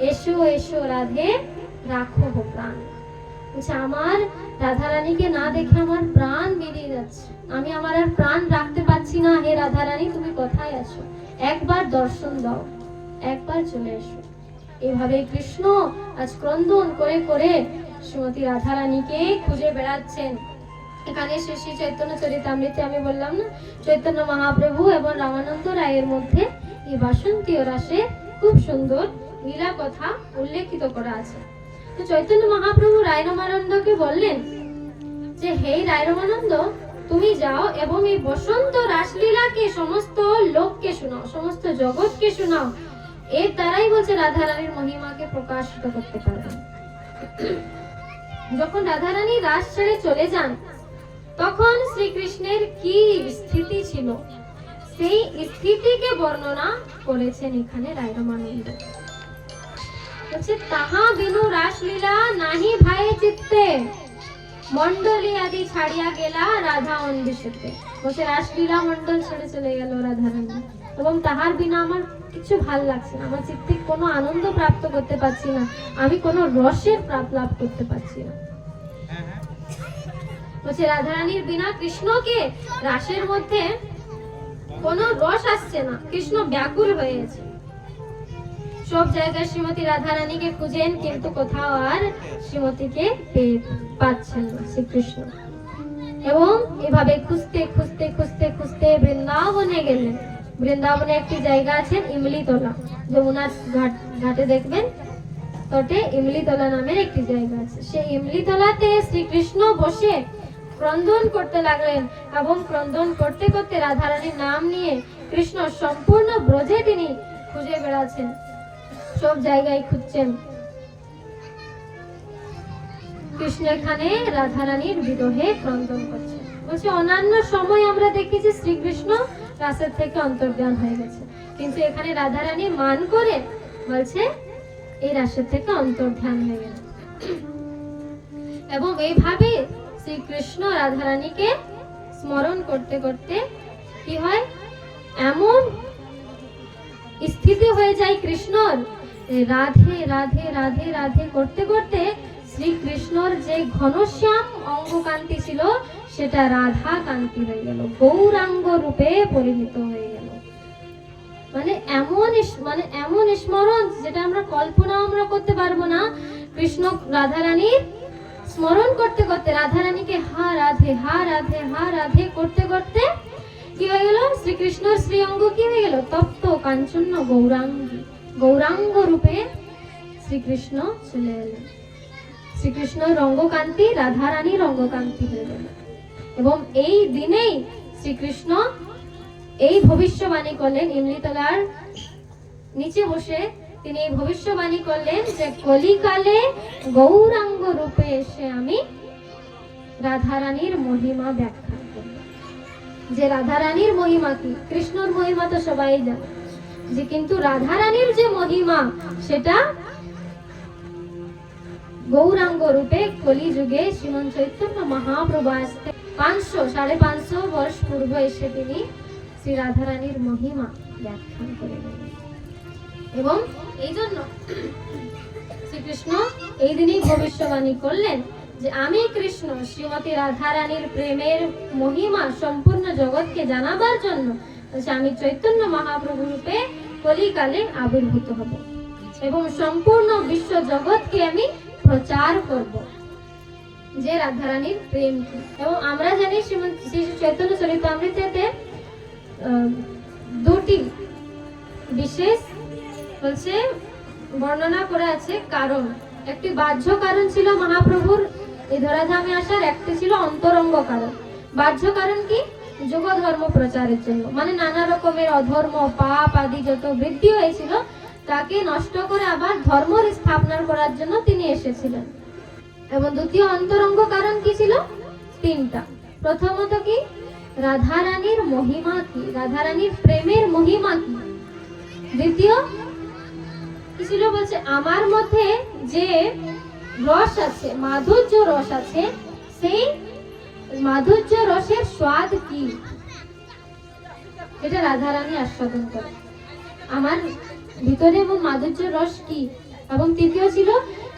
এসো এসো রাধে রাখো প্রাণ। বলছে আমার রাধা রানীকে না দেখে আমার প্রাণ বেরিয়ে যাচ্ছে, আমি আমার আর প্রাণ রাখতে পারছি না। হে রাধা রানী তুমি কোথায় আছো? একবার দর্শন দাও, একবার চলে এসো। এভাবে কৃষ্ণ আজ ক্রন্দন করে করে শ্রীমতী রাধা রানীকে খুঁজে বেড়াচ্ছেন। এখানে শ্রী চৈতন্য চরিতামৃতে আমি বললাম না, চৈতন্য মহাপ্রভু এবং রামানন্দ রায়ের মধ্যে এই বাসন্তীয় রাসে খুব সুন্দর লীলা কথা উল্লেখিত করা আছে। তো চৈতন্য মহাপ্রভু রায় রামানন্দকে বললেন যে হে রায় রামানন্দ, তুমি যাও এবং এই বসন্ত রাসলীলাকে সমস্ত লোককে শোনাও, সমস্ত জগৎকে শোনাও। এর দ্বারাই বলছে রাধা রানীর মহিমাকে প্রকাশিত করতে পারবেন। যখন রাধা রানী রাস ছেড়ে চলে যান তখন শ্রীকৃষ্ণের কি স্থিতি ছিল সেই স্থিতিকে বর্ণনা করেছেন এখানে রায় রামানন্দ। বলছে তাহা বিনু রাসলীলা নাহি ভাই চিত্তে, মন্ডলী আদি ছাড়িয়া গেলা রাধা অন্বিষতে। বসে রাসলীলা মণ্ডল ছেড়ে চলে গেল রাধারানী, এবং তাহার বিনা আমার কিছু ভাল লাগছে না, আমার চিত্তে কোনো আনন্দ প্রাপ্ত করতে পারছি না, আমি কোনো রসের লাভ করতে পারছি না। বলছে রাধারানীর বিনা কৃষ্ণকে রাসের মধ্যে কোনো রস আসছে না, কৃষ্ণ ব্যাকুল হয়ে গেছে। সব জায়গায় শ্রীমতী রাধারানীকে খুঁজেন, কিন্তু কোথাও আর শ্রীমতীকে পাচ্ছেন না শ্রীকৃষ্ণ। এবং এভাবে খুঁজতে খুঁজতে খুঁজতে খুঁজতে বৃন্দাবনে গেলেন। বৃন্দাবনে একটি জায়গা আছে ইমলিতলা, যমুনার ঘাটে দেখবেন তটে ইমলিতলা নামের একটি জায়গা আছে। সেই ইমলিতলাতে শ্রীকৃষ্ণ বসে ক্রন্দন করতে লাগলেন, এবং ক্রন্দন করতে করতে রাধারানীর নাম নিয়ে কৃষ্ণ সম্পূর্ণ ব্রজে তিনি খুঁজে বেড়াচ্ছেন, সব জায়গায় খুঁজছেন। কৃষ্ণ এখানে রাধারানীর বিরহে ক্রন্দন করছে। বলছে অন্যান্য সময় আমরা দেখেছি শ্রীকৃষ্ণ রাসের থেকে অন্তর্ধান হয়ে গেছে, কিন্তু এখানে রাধারানী মান করে বলছে এই রাসের থেকে অন্তর্ধান হয়ে গেছে। এবং এইভাবে শ্রীকৃষ্ণ রাধারানীকে স্মরণ করতে করতে কি হয়, এমন স্থিতি হয়ে যায় কৃষ্ণর, রাধে রাধে রাধে রাধে করতে করতে শ্রীকৃষ্ণর যে ঘনশ্যাম অঙ্গকান্তি ছিল সেটা রাধা কান্তি হয়ে গেল, গৌরাঙ্গ রূপে পরিণত হয়ে গেল। মানে এমন স্মরণ যেটা আমরা কল্পনা আমরা করতে পারবো না। কৃষ্ণ রাধারানীর স্মরণ করতে করতে রাধারানীকে হা রাধে হা রাধে হা রাধে করতে করতে কি হয়ে গেল, শ্রীকৃষ্ণর শ্রীঅঙ্গ কি হয়ে গেল, তপ্ত কাঞ্চন গৌরাঙ্গ রূপে শ্রীকৃষ্ণ চলে এলেন। শ্রীকৃষ্ণ রঙ্গকান্তি রাধারানী রঙ্গকান্তি হয়ে গেল। এবং এই দিনেই শ্রীকৃষ্ণ এই ভবিষ্যবাণী করলেন, ইমলিতলার নিচে বসে তিনি এই ভবিষ্যবাণী করলেন যে কলিকালে গৌরাঙ্গ রূপে এসে আমি রাধারানীর মহিমা ব্যাখ্যা করব। যে রাধারানীর মহিমা কি, কৃষ্ণর মহিমা তো সবাই জানে, যে কিন্তু রাধারানীর যে মহিমা সেটা গৌরাঙ্গ রূপে কলিযুগে শ্রীমন্ত চৈতন্য মহাপ্রভু আসতে 550 বর্ষ পূর্ব এসে তিনি শ্রী রাধারানীর মহিমা ব্যাখ্যা করে গেলেন। এবং এই জন্য শ্রীকৃষ্ণ এই দিনই ভবিষ্যবাণী করলেন যে আমি কৃষ্ণ শ্রীমতী রাধারানীর প্রেমের মহিমা সম্পূর্ণ জগৎকে জানাবার জন্য আমি চৈতন্য মহাপ্রভু রূপে কলিকালে আবির্ভূত হব এবং সম্পূর্ণ বিশ্ব জগৎকে আমি প্রচার করব যে রাধারানীর প্রেম কি। এবং আমরা জানি শ্রী চৈতন্য চরিতামৃতেতে দুটি বিশেষ বলছে বর্ণনা করা আছে কারণ। একটি বাহ্য কারণ ছিল মহাপ্রভুর এই ধরাধামে আসার, একটি ছিল অন্তরঙ্গ কারণ। বাহ্য কারণ কি, যুগ ধর্ম প্রচারের জন্য, মানে নানা রকমের অধর্ম পাপ আদি যত বৃদ্ধি হয়েছিল তাকে নষ্ট করে আবার ধর্ম স্থাপনা করার জন্য তিনি এসেছিলেন। এবং দ্বিতীয় অন্তরঙ্গ কারণ কি ছিল, তিনটা। প্রথমত কি, রাধারানীর মহিমা কি, রাধারানীর প্রেমের মহিমা কি। দ্বিতীয় কি ছিল, বলছে আমার মধ্যে যে রস আছে, মাধুর্য রস আছে, সেই মাধুর্য রসের স্বাদ কি, এটা রাধারানী আস্বাদন করে, আমার ভিতরে এবং মাধুর্য রস কি। এবং তৃতীয় ছিল,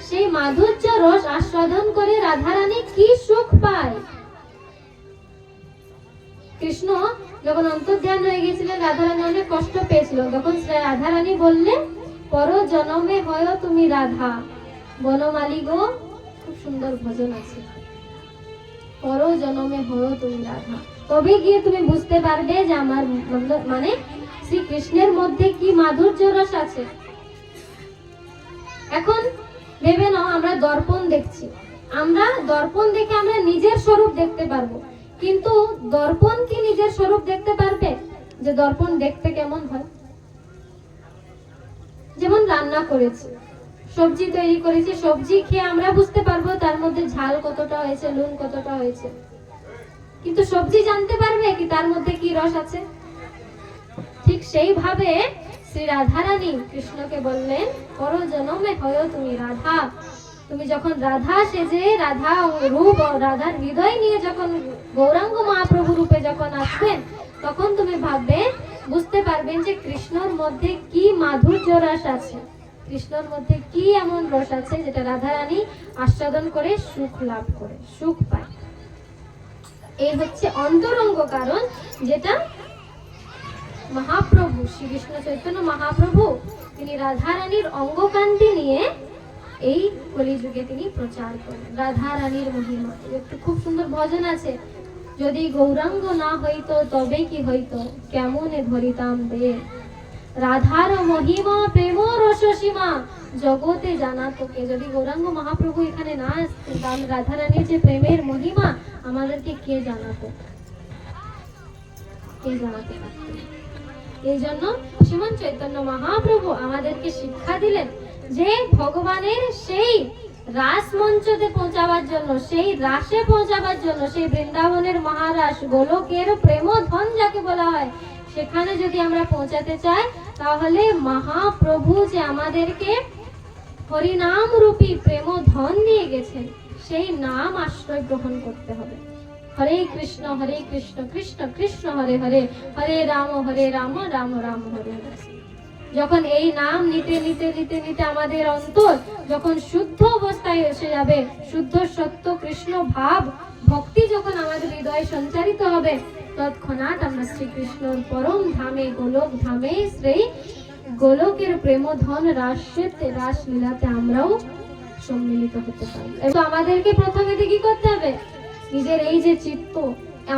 সেই মাধুর্য রস আস্বাদন করে রাধারানী কি সুখ পায়। কৃষ্ণ যখন অন্তর্ধান হয়ে গিয়েছিলেন রাধারানী অনেক কষ্ট পেয়েছিল, তখন রাধারানী বললেন পর জনমে হয় তুমি রাধা বনমালী গো, খুব সুন্দর ভজন আছে, পর জনমে হয় তুমি রাধা, তবে গিয়ে তুমি বুঝতে পারবে যে আমার মানে শ্রীকৃষ্ণের মধ্যে কি মাধুর্য রস আছে। এখন ভেবে নাও, আমরা দর্পণ দেখছি, আমরা দর্পণ দেখে আমরা নিজের স্বরূপ দেখতে পারবো, কিন্তু দর্পণ কি নিজের স্বরূপ দেখতে পারবে, যে দর্পণ দেখতে কেমন হয়। যেমন রান্না করেছি, সবজি তৈরি করেছি, সবজি খেয়ে আমরা বুঝতে পারবো তার মধ্যে ঝাল কতটা হয়েছে, নুন কতটা হয়েছে, কিন্তু সবজি জানতে পারবে কি তার মধ্যে কি রস আছে। ঠিক সেইভাবে শ্রী রাধারানী কৃষ্ণকে বললেন পর জনমে হয় তুমি রাধা, তুমি যখন রাধা সেজে, রাধা রূপ, রাধার হৃদয় নিয়ে যখন গৌরাঙ্গ মহাপ্রভু রূপে যখন আসবেন, তখন তুমি ভাববে, বুঝতে পারবেন যে কৃষ্ণর মধ্যে কি মাধুর্য রস আছে, কৃষ্ণর মধ্যে কি এমন রস আছে যেটা রাধারানী আস্বাদন করে সুখ লাভ করে, সুখ পায়। এই হচ্ছে অন্তরঙ্গ কারণ, যেটা মহাপ্রভু শ্রীকৃষ্ণ চৈতন্য মহাপ্রভু তিনি রাধারানীর অঙ্গকান্তি নিয়ে এই কলিযুগে তিনি প্রচার করেন রাধারানীর মহিমা। একটু খুব সুন্দর ভজন আছে, যদি গৌরাঙ্গ না হইতো তবে কি হইতো, কেমনে ধরিতাম দে, রাধার মহিমা প্রেম রসসীমা জগতে জানা তোকে। যদি গৌরাঙ্গ মহাপ্রভু এখানে না আসতেন, রাধারানীর যে প্রেমের মহিমা আমাদেরকে কে জানাতো, কে জানাতে পারতেন। এই জন্য শ্রীমন চৈতন্য মহাপ্রভু আমাদেরকে শিক্ষা দিলেন যে ভগবানের সেই রাস মঞ্চতে পৌঁছাবার জন্য, সেই রাসে পৌঁছাবার জন্য, সেই বৃন্দাবনের মহারাস, গোলকের প্রেমধন যাকে বলা হয়, সেখানে যদি আমরা পৌঁছাতে চাই, তাহলে মহাপ্রভু যে আমাদেরকে হরিনাম রূপী প্রেমধন দিয়ে গেছেন, সেই নাম আশ্রয় গ্রহণ করতে হবে। হরে কৃষ্ণ কৃষ্ণ কৃষ্ণ হরে হরে, হরে রাম রাম রাম হরে হরে। যখন এই নাম নিতে নিতে নিতে নিতে আমাদের অন্তর যখন শুদ্ধ অবস্থায় এসে যাবে, শুদ্ধ সত্য কৃষ্ণ ভাব ভক্তি যখন আমাদের হৃদয়ে সঞ্চারিত হবে, তৎক্ষণাৎ আমরা শ্রীকৃষ্ণর পরম ধামে, গোলক ধামে, সেই গোলকের প্রেমধন রাস লীলাতে আমরাও সম্মিলিত হতে পারবো। এবং আমাদেরকে প্রথমে কি করতে হবে, নিজের এই যে চিত্ত,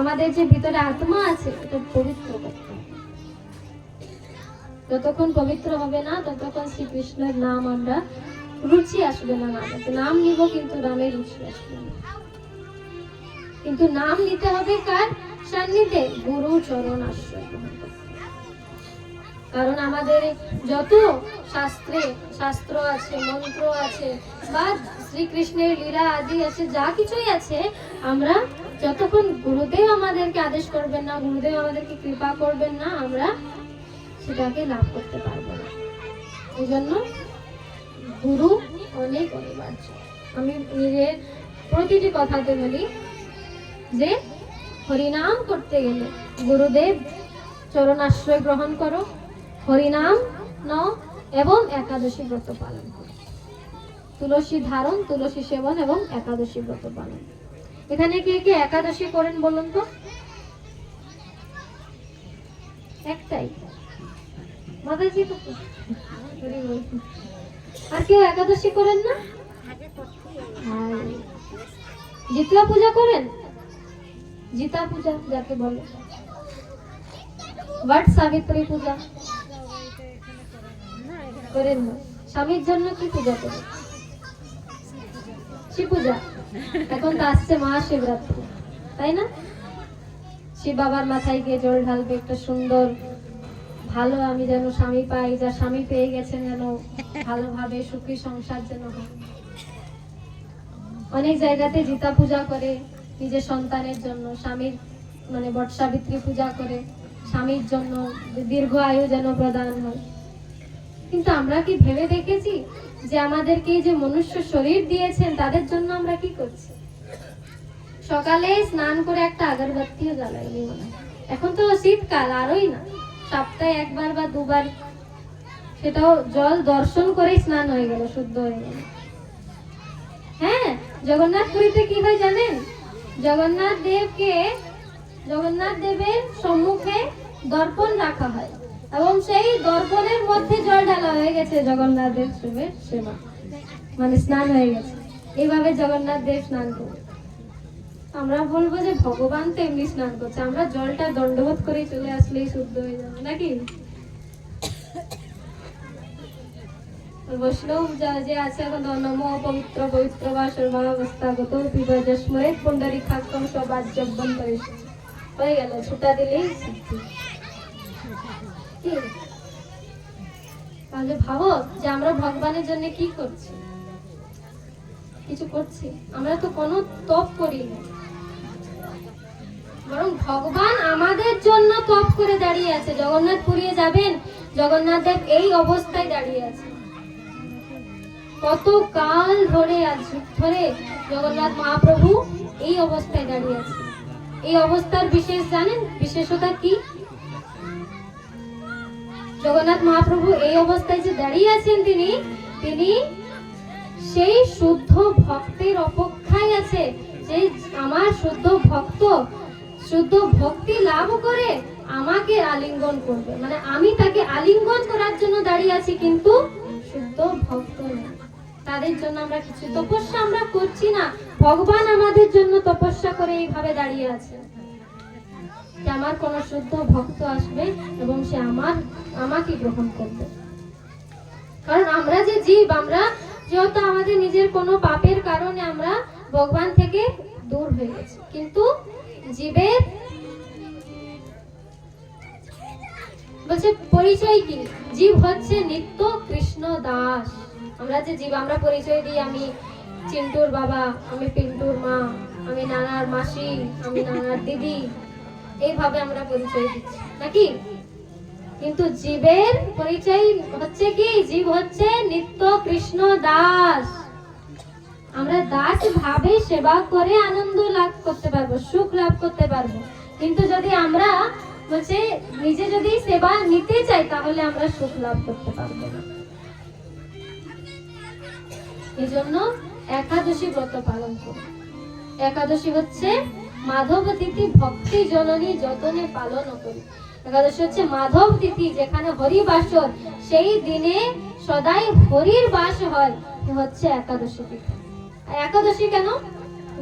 আমাদের যে ভিতরে আত্মা আছে, এটা পবিত্র করতে হবে। যতক্ষণ পবিত্র হবে না, ততক্ষণ শ্রীকৃষ্ণের নাম আমরা রুচি আসবে না। নাম নিব কিন্তু নামের রুচি আসবে না। কিন্তু নাম নিতে হবে কার সান্নিধ্যে? গুরু চরণ আশ্রয় গ্রহণ করতে। কারণ আমাদের যত শাস্ত্র আছে, মন্ত্র আছে, বা শ্রীকৃষ্ণের লীলা আদি আছে, যা কিছুই আছে, আমরা যতক্ষণ গুরুদেব আমাদেরকে আদেশ করবেন না, গুরুদেব আমাদেরকে কৃপা করবেন না, আমরা সেটাকে লাভ করতে পারবো না। এই জন্য গুরু অনেক অনিবার্য। আমি নিজের প্রতিটি কথাতে বলি যে হরিনাম করতে গেলে গুরুদেব চরণাশ্রয় গ্রহণ করো, হরিনাম নাও এবং একাদশী ব্রত পালন করো। তুলসী ধারণ, তুলসী সেবন এবং একাদশী ব্রত পালন। এখানে কে কে একাদশী করেন বলুন তো? একটাই মাতাজি তো। আর কেউ একাদশী করেন না? জিতা পূজা করেন? জিতা পূজা যাকে বলে, বট সাবিত্রী পূজা করেন না? স্বামীর জন্য কি পূজা করেন? শিব পূজা। এখন তো আসছে মহাশিবরাত্রি, তাই না? শিব বাবার মাথায় গিয়ে জল ঢালবে, একটা সুন্দর ভালো আমি যেন স্বামী পাই, যা স্বামী পেয়ে গেছেন যেন ভালোভাবে সুখী সংসার যেন হয়। অনেক জায়গাতে জিতা পূজা করে নিজের সন্তানের জন্য, স্বামীর মানে বট সাবিত্রী পূজা করে স্বামীর জন্য দীর্ঘ আয়ু যেন প্রদান হয়। কিন্তু আমরা কি ভেবে দেখেছি যে আমাদেরকে যে মনুষ্য শরীর দিয়েছেন, তাদের জন্য আমরা কি করছি? সকালে স্নান করে একটা আগরবাতিও জ্বালাইনি মনে হয়। এখন তো শীতকাল, আরোই না, সপ্তাহে একবার বা দুবার, সেটাও জল দর্শন করেই স্নান হয়ে গেল, শুদ্ধ হয়ে গেল। হ্যাঁ, জগন্নাথ পুরীতে কি হয় জানেন? জগন্নাথ দেবের সম্মুখে দর্পণ রাখা হয় এবং সেই দর্পণের মধ্যে জল ঢালা হয়ে গেছে জগন্নাথ দেব সেবা, মানে স্নান হয়ে গেছে। এইভাবে জগন্নাথ দেব স্নান করে। আমরা বলবো যে ভগবান তো এমনি স্নান করছে, আমরা জলটা দণ্ডবোধ করে চলে আসলেই শুদ্ধ হয়ে যাবে নাকি? বৈষ্ণব যে আছে, এখন নমো পবিত্র পবিত্র বা সর্বাবস্থা গত পিবা স্মরেত পুণ্ডরী খাক্কম সবাজ্যবন করেছে, হয়ে গেল, ছুটা দিলেই সিদ্ধি। তাহলে ভাবো যে আমরা ভগবানের জন্য কি করছি? কিছু করছি? আমরা তো কোনো তপ করি না, বরং ভগবান আমাদের জন্য তপ করে দাঁড়িয়ে আছে। জগন্নাথ পুরী যাবেন, জগন্নাথ দেব এই অবস্থায় দাঁড়িয়ে আছে। কত কাল ধরে আজ ধরে জগন্নাথ মহাপ্রভু এই অবস্থায় দাঁড়িয়ে আছে। এই অবস্থার বিশেষ জানেন, বিশেষতা কি? জগন্নাথ মহাপ্রভু এই অবস্থায় যে দাঁড়িয়ে আছেন, তিনি সেই শুদ্ধ ভক্তের অপেক্ষায় আছে, যে আমার শুদ্ধ ভক্ত শুদ্ধ ভক্তি লাভ করে আমাকে আলিঙ্গন করবে, মানে আমি তাকে আলিঙ্গন করার জন্য দাঁড়িয়ে আছি, কিন্তু শুদ্ধ ভক্ত নেই। তাদের জন্য আমরা কিছু তপস্যা আমরা করছি না, ভগবান আমাদের জন্য তপস্যা করে এইভাবে দাঁড়িয়ে আছে যে আমার কোন শুদ্ধ ভক্ত আসবে এবং সে আমাকে গ্রহণ করবে। কারণ আমরা যে জীব, আমরা যেহেতু আমাদের নিজের কোনো পাপের কারণে আমরা ভগবান থেকে দূর হয়ে গেছি, কিন্তু জীবের বলছে পরিচয় কি? জীব হচ্ছে নিত্য কৃষ্ণ দাস। আমরা যে জীব, আমরা পরিচয় দিই আমি চিন্টুর বাবা, আমি পিন্টুর মা, আমি নানার মাসি, আমি নানার দিদি, এইভাবে আমরা পরিচয় দিচ্ছি নাকি? কিন্তু জীবের পরিচয় হচ্ছে কি? জীব হচ্ছে নিত্য কৃষ্ণ দাস। আমরা দাস ভাবে সেবা করে আনন্দ লাভ করতে পারবো, সুখ লাভ করতে পারবো, কিন্তু যদি আমরা বলছে নিজে যদি সেবা নিতে চাই তাহলে আমরা সুখ লাভ করতে পারবো না। এই জন্য একাদশী ব্রত পালন করো। একাদশী হচ্ছে মাধব তিথি ভক্তি জননী যতনে পালন করি। একাদশী হচ্ছে মাধব তিথি, যেখানে হরি বাসর, সেই দিনে সদাই হরির বাস হয়, হচ্ছে একাদশী তিথি। একাদশী কেন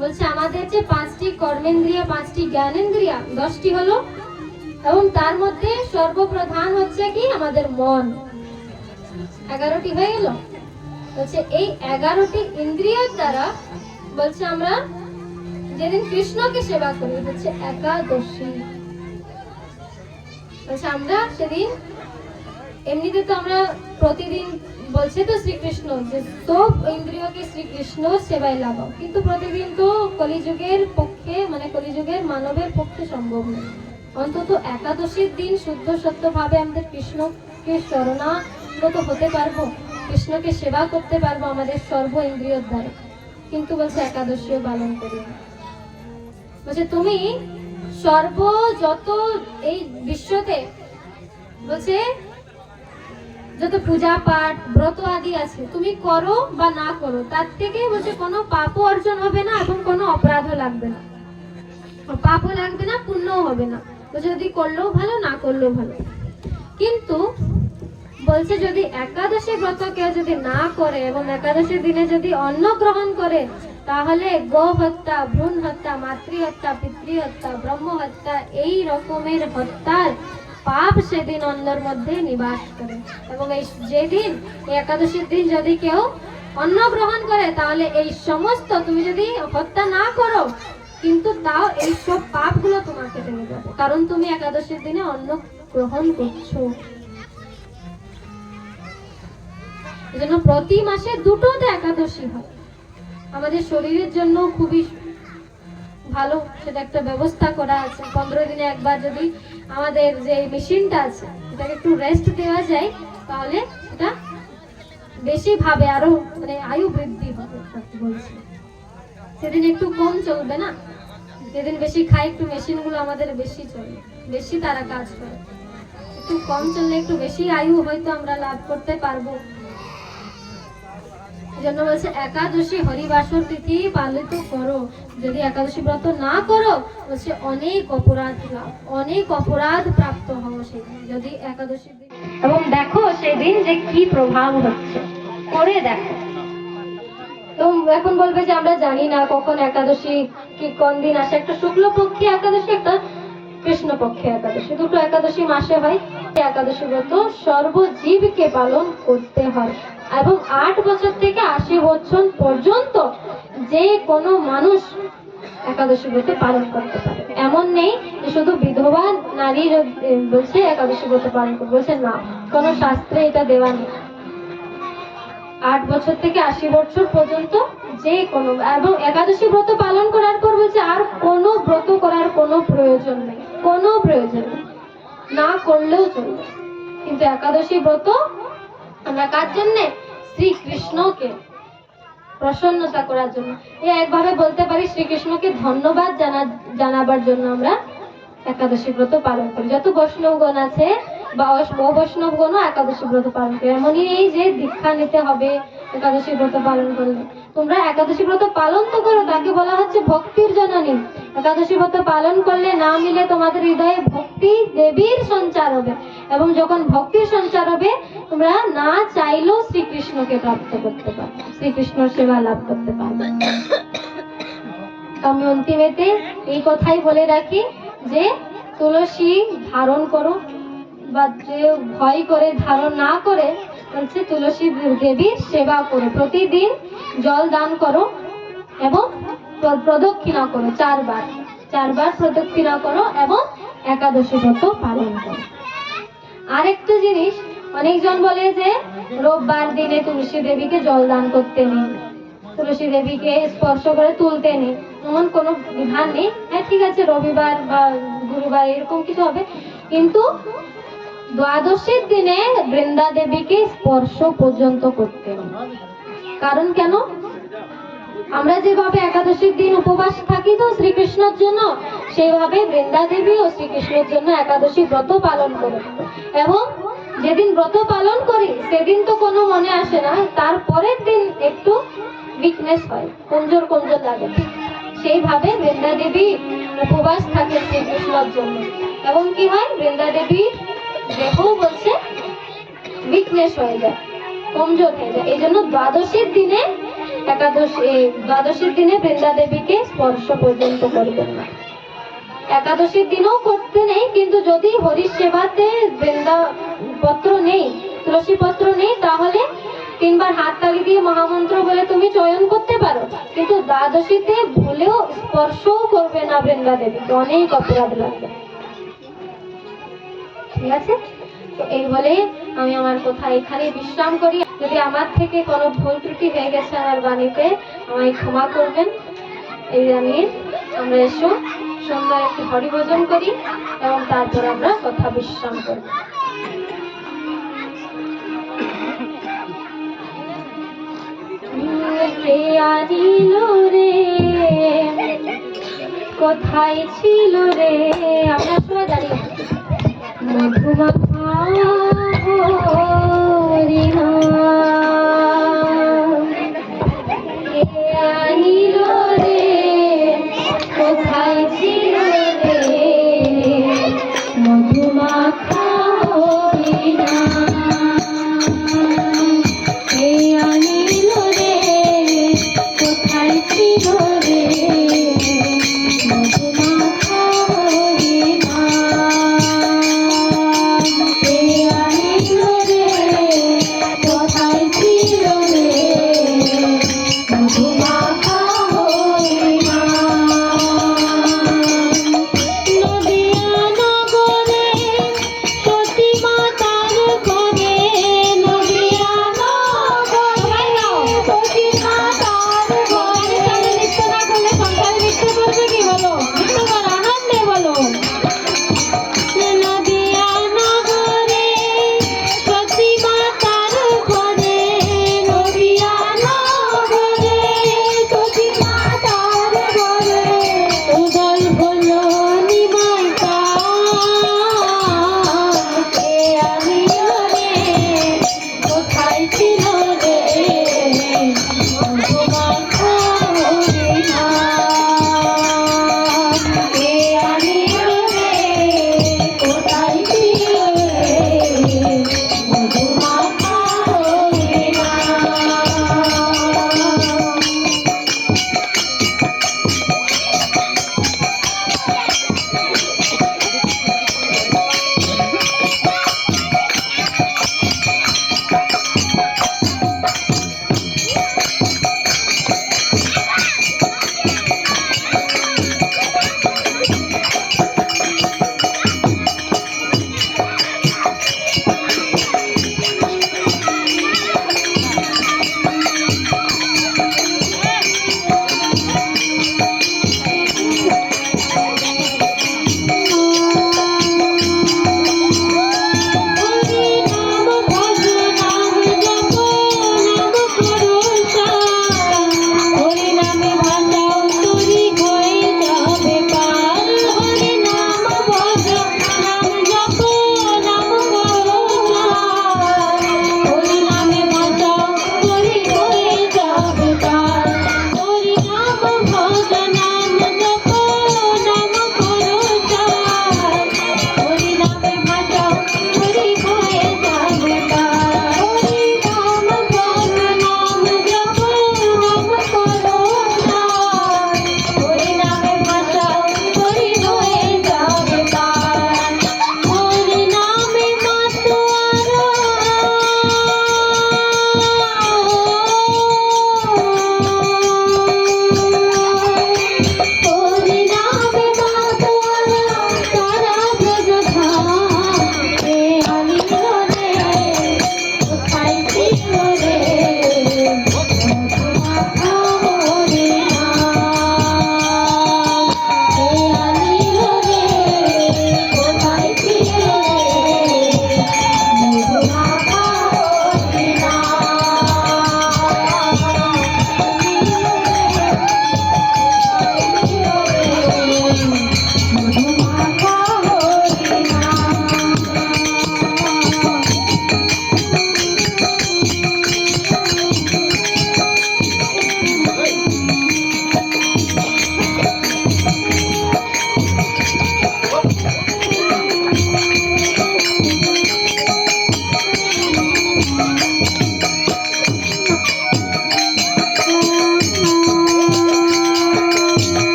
বলছে? আমাদের যে 5টি কর্মেন্দ্রিয়, 5টি জ্ঞানেন্দ্রিয়, 10টি হলো, এবং তার মধ্যে সর্বপ্রধান হচ্ছে কি? আমাদের মন। 11টি হয়ে গেল। বলছে এই 11টি ইন্দ্রিয়ের দ্বারা বলছে আমরা যেদিন কৃষ্ণকে সেবা করি হচ্ছে একাদশী। বলছে আমরা সেদিন, এমনিতে তো আমরা প্রতিদিন বলছে তো শ্রীকৃষ্ণ যে সব ইন্দ্রিয়কে শ্রীকৃষ্ণ সেবায় লাগাও, কিন্তু প্রতিদিন তো কলিযুগের পক্ষে, মানে কলিযুগের মানবের পক্ষে সম্ভব নয়। অন্তত একাদশীর দিন শুদ্ধ সত্য ভাবে আমাদের কৃষ্ণকে শরণাগত হতে পারবো, কৃষ্ণকে সেবা করতে পারবো আমাদের সর্ব ইন্দ্রিয়ের দ্বারা। কিন্তু বলছে একাদশীও পালন করি। বলছে তুমি যত এই বিশ্বতে বলছে যত পূজা পাঠ ব্রত আদি আছে, তুমি করো বা না করো, তার থেকে বলছে কোনো পাপও অর্জন হবে না এবং কোনো অপরাধও লাগবে না, পাপও লাগবে না, পুণ্যও হবে না। বলছে যদি করলেও ভালো, না করলেও ভালো। কিন্তু বলছে যদি একাদশী ব্রত কেউ যদি না করে এবং একাদশীর দিনে যদি অন্ন গ্রহণ করে, তাহলে গো হত্যা, ভ্রূণ হত্যা, মাতৃহত্যা, পিতৃহত্যা, ব্রহ্ম হত্যা, এই রকমের হত্যার পাপ সেদিন অন্নর মধ্যে নিবাস করে। এবং এই যেদিন একাদশীর দিন যদি কেউ অন্ন গ্রহণ করে, তাহলে এই সমস্ত, তুমি যদি হত্যা না করো কিন্তু তাও এই সব পাপগুলো তোমাকে দেবে যাবে, কারণ তুমি একাদশীর দিনে অন্ন গ্রহণ করছো। এজন্য প্রতি মাসে দুটোতে একাদশী হয়। আমাদের শরীরের জন্য খুবই ভালো, সেটা একটা ব্যবস্থা করা আছে। 15 দিনে একবার যদি আমাদের যে মেশিনটা আছে এটাকে একটু রেস্ট দেওয়া যায়, তাহলে এটা বেশি ভাবে আরো মানে আয়ু বৃদ্ধি হবে বলছি। সেদিন একটু কম চলবে না, যেদিন বেশি খাই একটু মেশিনগুলো আমাদের বেশি চলবে, বেশি তারা কাজ করে। একটু কম চললে একটু বেশি আয়ু হয়তো আমরা লাভ করতে পারবো। জন্য বলছে একাদশী হরিবাসর তিথি পালিত করো। যদি একাদশী ব্রত না করো বলছে অনেক অপরাধ লাভ, অনেক অপরাধ প্রাপ্ত হবো সেদিন যদি একাদশী দিন। এবং দেখো সেদিন যে কি প্রভাব হচ্ছে, করে দেখো। তো এখন বলবে যে আমরা জানি না কখন একাদশী, কি কোন দিন আসে। একটা শুক্লপক্ষী একাদশী, একটা কৃষ্ণপক্ষে একাদশী, দুটো একাদশী মাসে হয়। একাদশী ব্রত সর্বজীবকে পালন করতে হয় এবং 8 বছর থেকে 80 বছর পর্যন্ত যে কোনো মানুষ একাদশী ব্রত পালন করতে পারে। এমন নেই যে শুধু বিধবা নারী বলছে একাদশী ব্রত পালন করবে, বলছে না, কোনো শাস্ত্রে এটা দেওয়া নেই। 8 বছর থেকে 80 বছর পর্যন্ত যে কোনো, এবং একাদশী ব্রত পালন করার পর বলছে আর কোনো ব্রত করার কোনো প্রয়োজন নেই, কোনো প্রয়োজন নেই, না করলেও চলবে। কিন্তু একাদশী ব্রত আমরা কার জন্যে? শ্রীকৃষ্ণকে প্রসন্নতা করার জন্য। একভাবে বলতে পারি শ্রীকৃষ্ণকে ধন্যবাদ জানাবার জন্য আমরা একাদশী ব্রত পালন করি। যত বৈষ্ণবগণ আছে বা অবৈষ্ণবগণও একাদশী ব্রত পালন করে। এমনই এই যে দীক্ষা নিতে হবে একাদশী ব্রত পালন করলে। তোমরা একাদশী ব্রত পালন তো করো, তাকে বলা হচ্ছে ভক্তির জননী। একাদশী ব্রত পালন করলে না মিলে তোমাদের হৃদয়ে ভক্তি দেবীর সঞ্চার হবে, এবং যখন ভক্তির সঞ্চার হবে তোমরা না চাইলেও শ্রীকৃষ্ণকে প্রাপ্ত করতে পারবে, শ্রীকৃষ্ণর সেবা লাভ করতে পারবে। আমি অন্তিমেতে এই কথাই বলে রাখি যে তুলসী ধারণ করো, বা যে ভয় করে ধারণ না করে বলছে তুলসী দেবীর সেবা করো, প্রতিদিন জল দান করো এবং প্রদক্ষিণা করো, 4 বার প্রদক্ষিণা করো এবং একাদশী ব্রত পালন করো। আরেকটা জিনিস, অনেকজন বলে যে রোববার দিনে তুলসী দেবীকে জল দান করতে নেই, তুলসী দেবীকে স্পর্শ করে তুলতে নেই, এমন কোনো বিধান নেই। হ্যাঁ ঠিক আছে, রবিবার বা গুরুবার এরকম কিছু হবে, কিন্তু দ্বাদশীর দিনে বৃন্দা দেবীকে স্পর্শ পর্যন্ত করতে নেই। কারণ কেন? আমরা যেভাবে একাদশীর দিন উপবাস থাকি তো শ্রীকৃষ্ণের জন্য, সেইভাবে বৃন্দা দেবী ও শ্রীকৃষ্ণের জন্য একাদশী ব্রত পালন করে। এবং যেদিন ব্রত পালন করি সেদিন তো কোনো মনে আসে না, তারপরের দিন একটু উইকনেস হয়, কমজোর লাগে। সেইভাবে বৃন্দা দেবী উপবাস থাকে শ্রীকৃষ্ণের জন্য, এবং কি হয়, বৃন্দা দেবীর দেহ বলছে উইকনেস হয়ে যায়, কমজোর হয়ে যায়। এই জন্য দ্বাদশীর দিনে বৃন্দা দেবীকে স্পর্শ পর্যন্ত করবেন না। একাদশীর দিনও করতে নেই, কিন্তু যদি হরির সেবাতে বৃন্দা পত্র নেই, তুলসী পত্র নেই, তাহলে 3 বার হাততালি দিয়ে মহামন্ত্র বলে তুমি চয়ন করতে পারো, কিন্তু দ্বাদশীতে ভুলেও স্পর্শও করবে না বৃন্দা দেবীকে, অনেক অপরাধ লাগবে। ঠিক আছে, তো এই বলে আমি আমার কথা এখানে বিশ্রাম করি। যদি আমার থেকে কোনো ভুল ত্রুটি হয়ে গেছে আমার বাণীতে, আমায় ক্ষমা করবেন। এই জানিয়ে আমরা এসো সুন্দর একটি হরিভজন করি এবং তারপর আমরা কথা বিশ্রাম করব। আনিল রে, কোথায় ছিল রে, আমরা সবাই দাঁড়িয়ে মধুমাখা হরিনাম, কে আনিল রে, কোথায় ছিল রে, মধুমাখা হরিনাম, কে আনিল রে, কোথায় ছিল রে।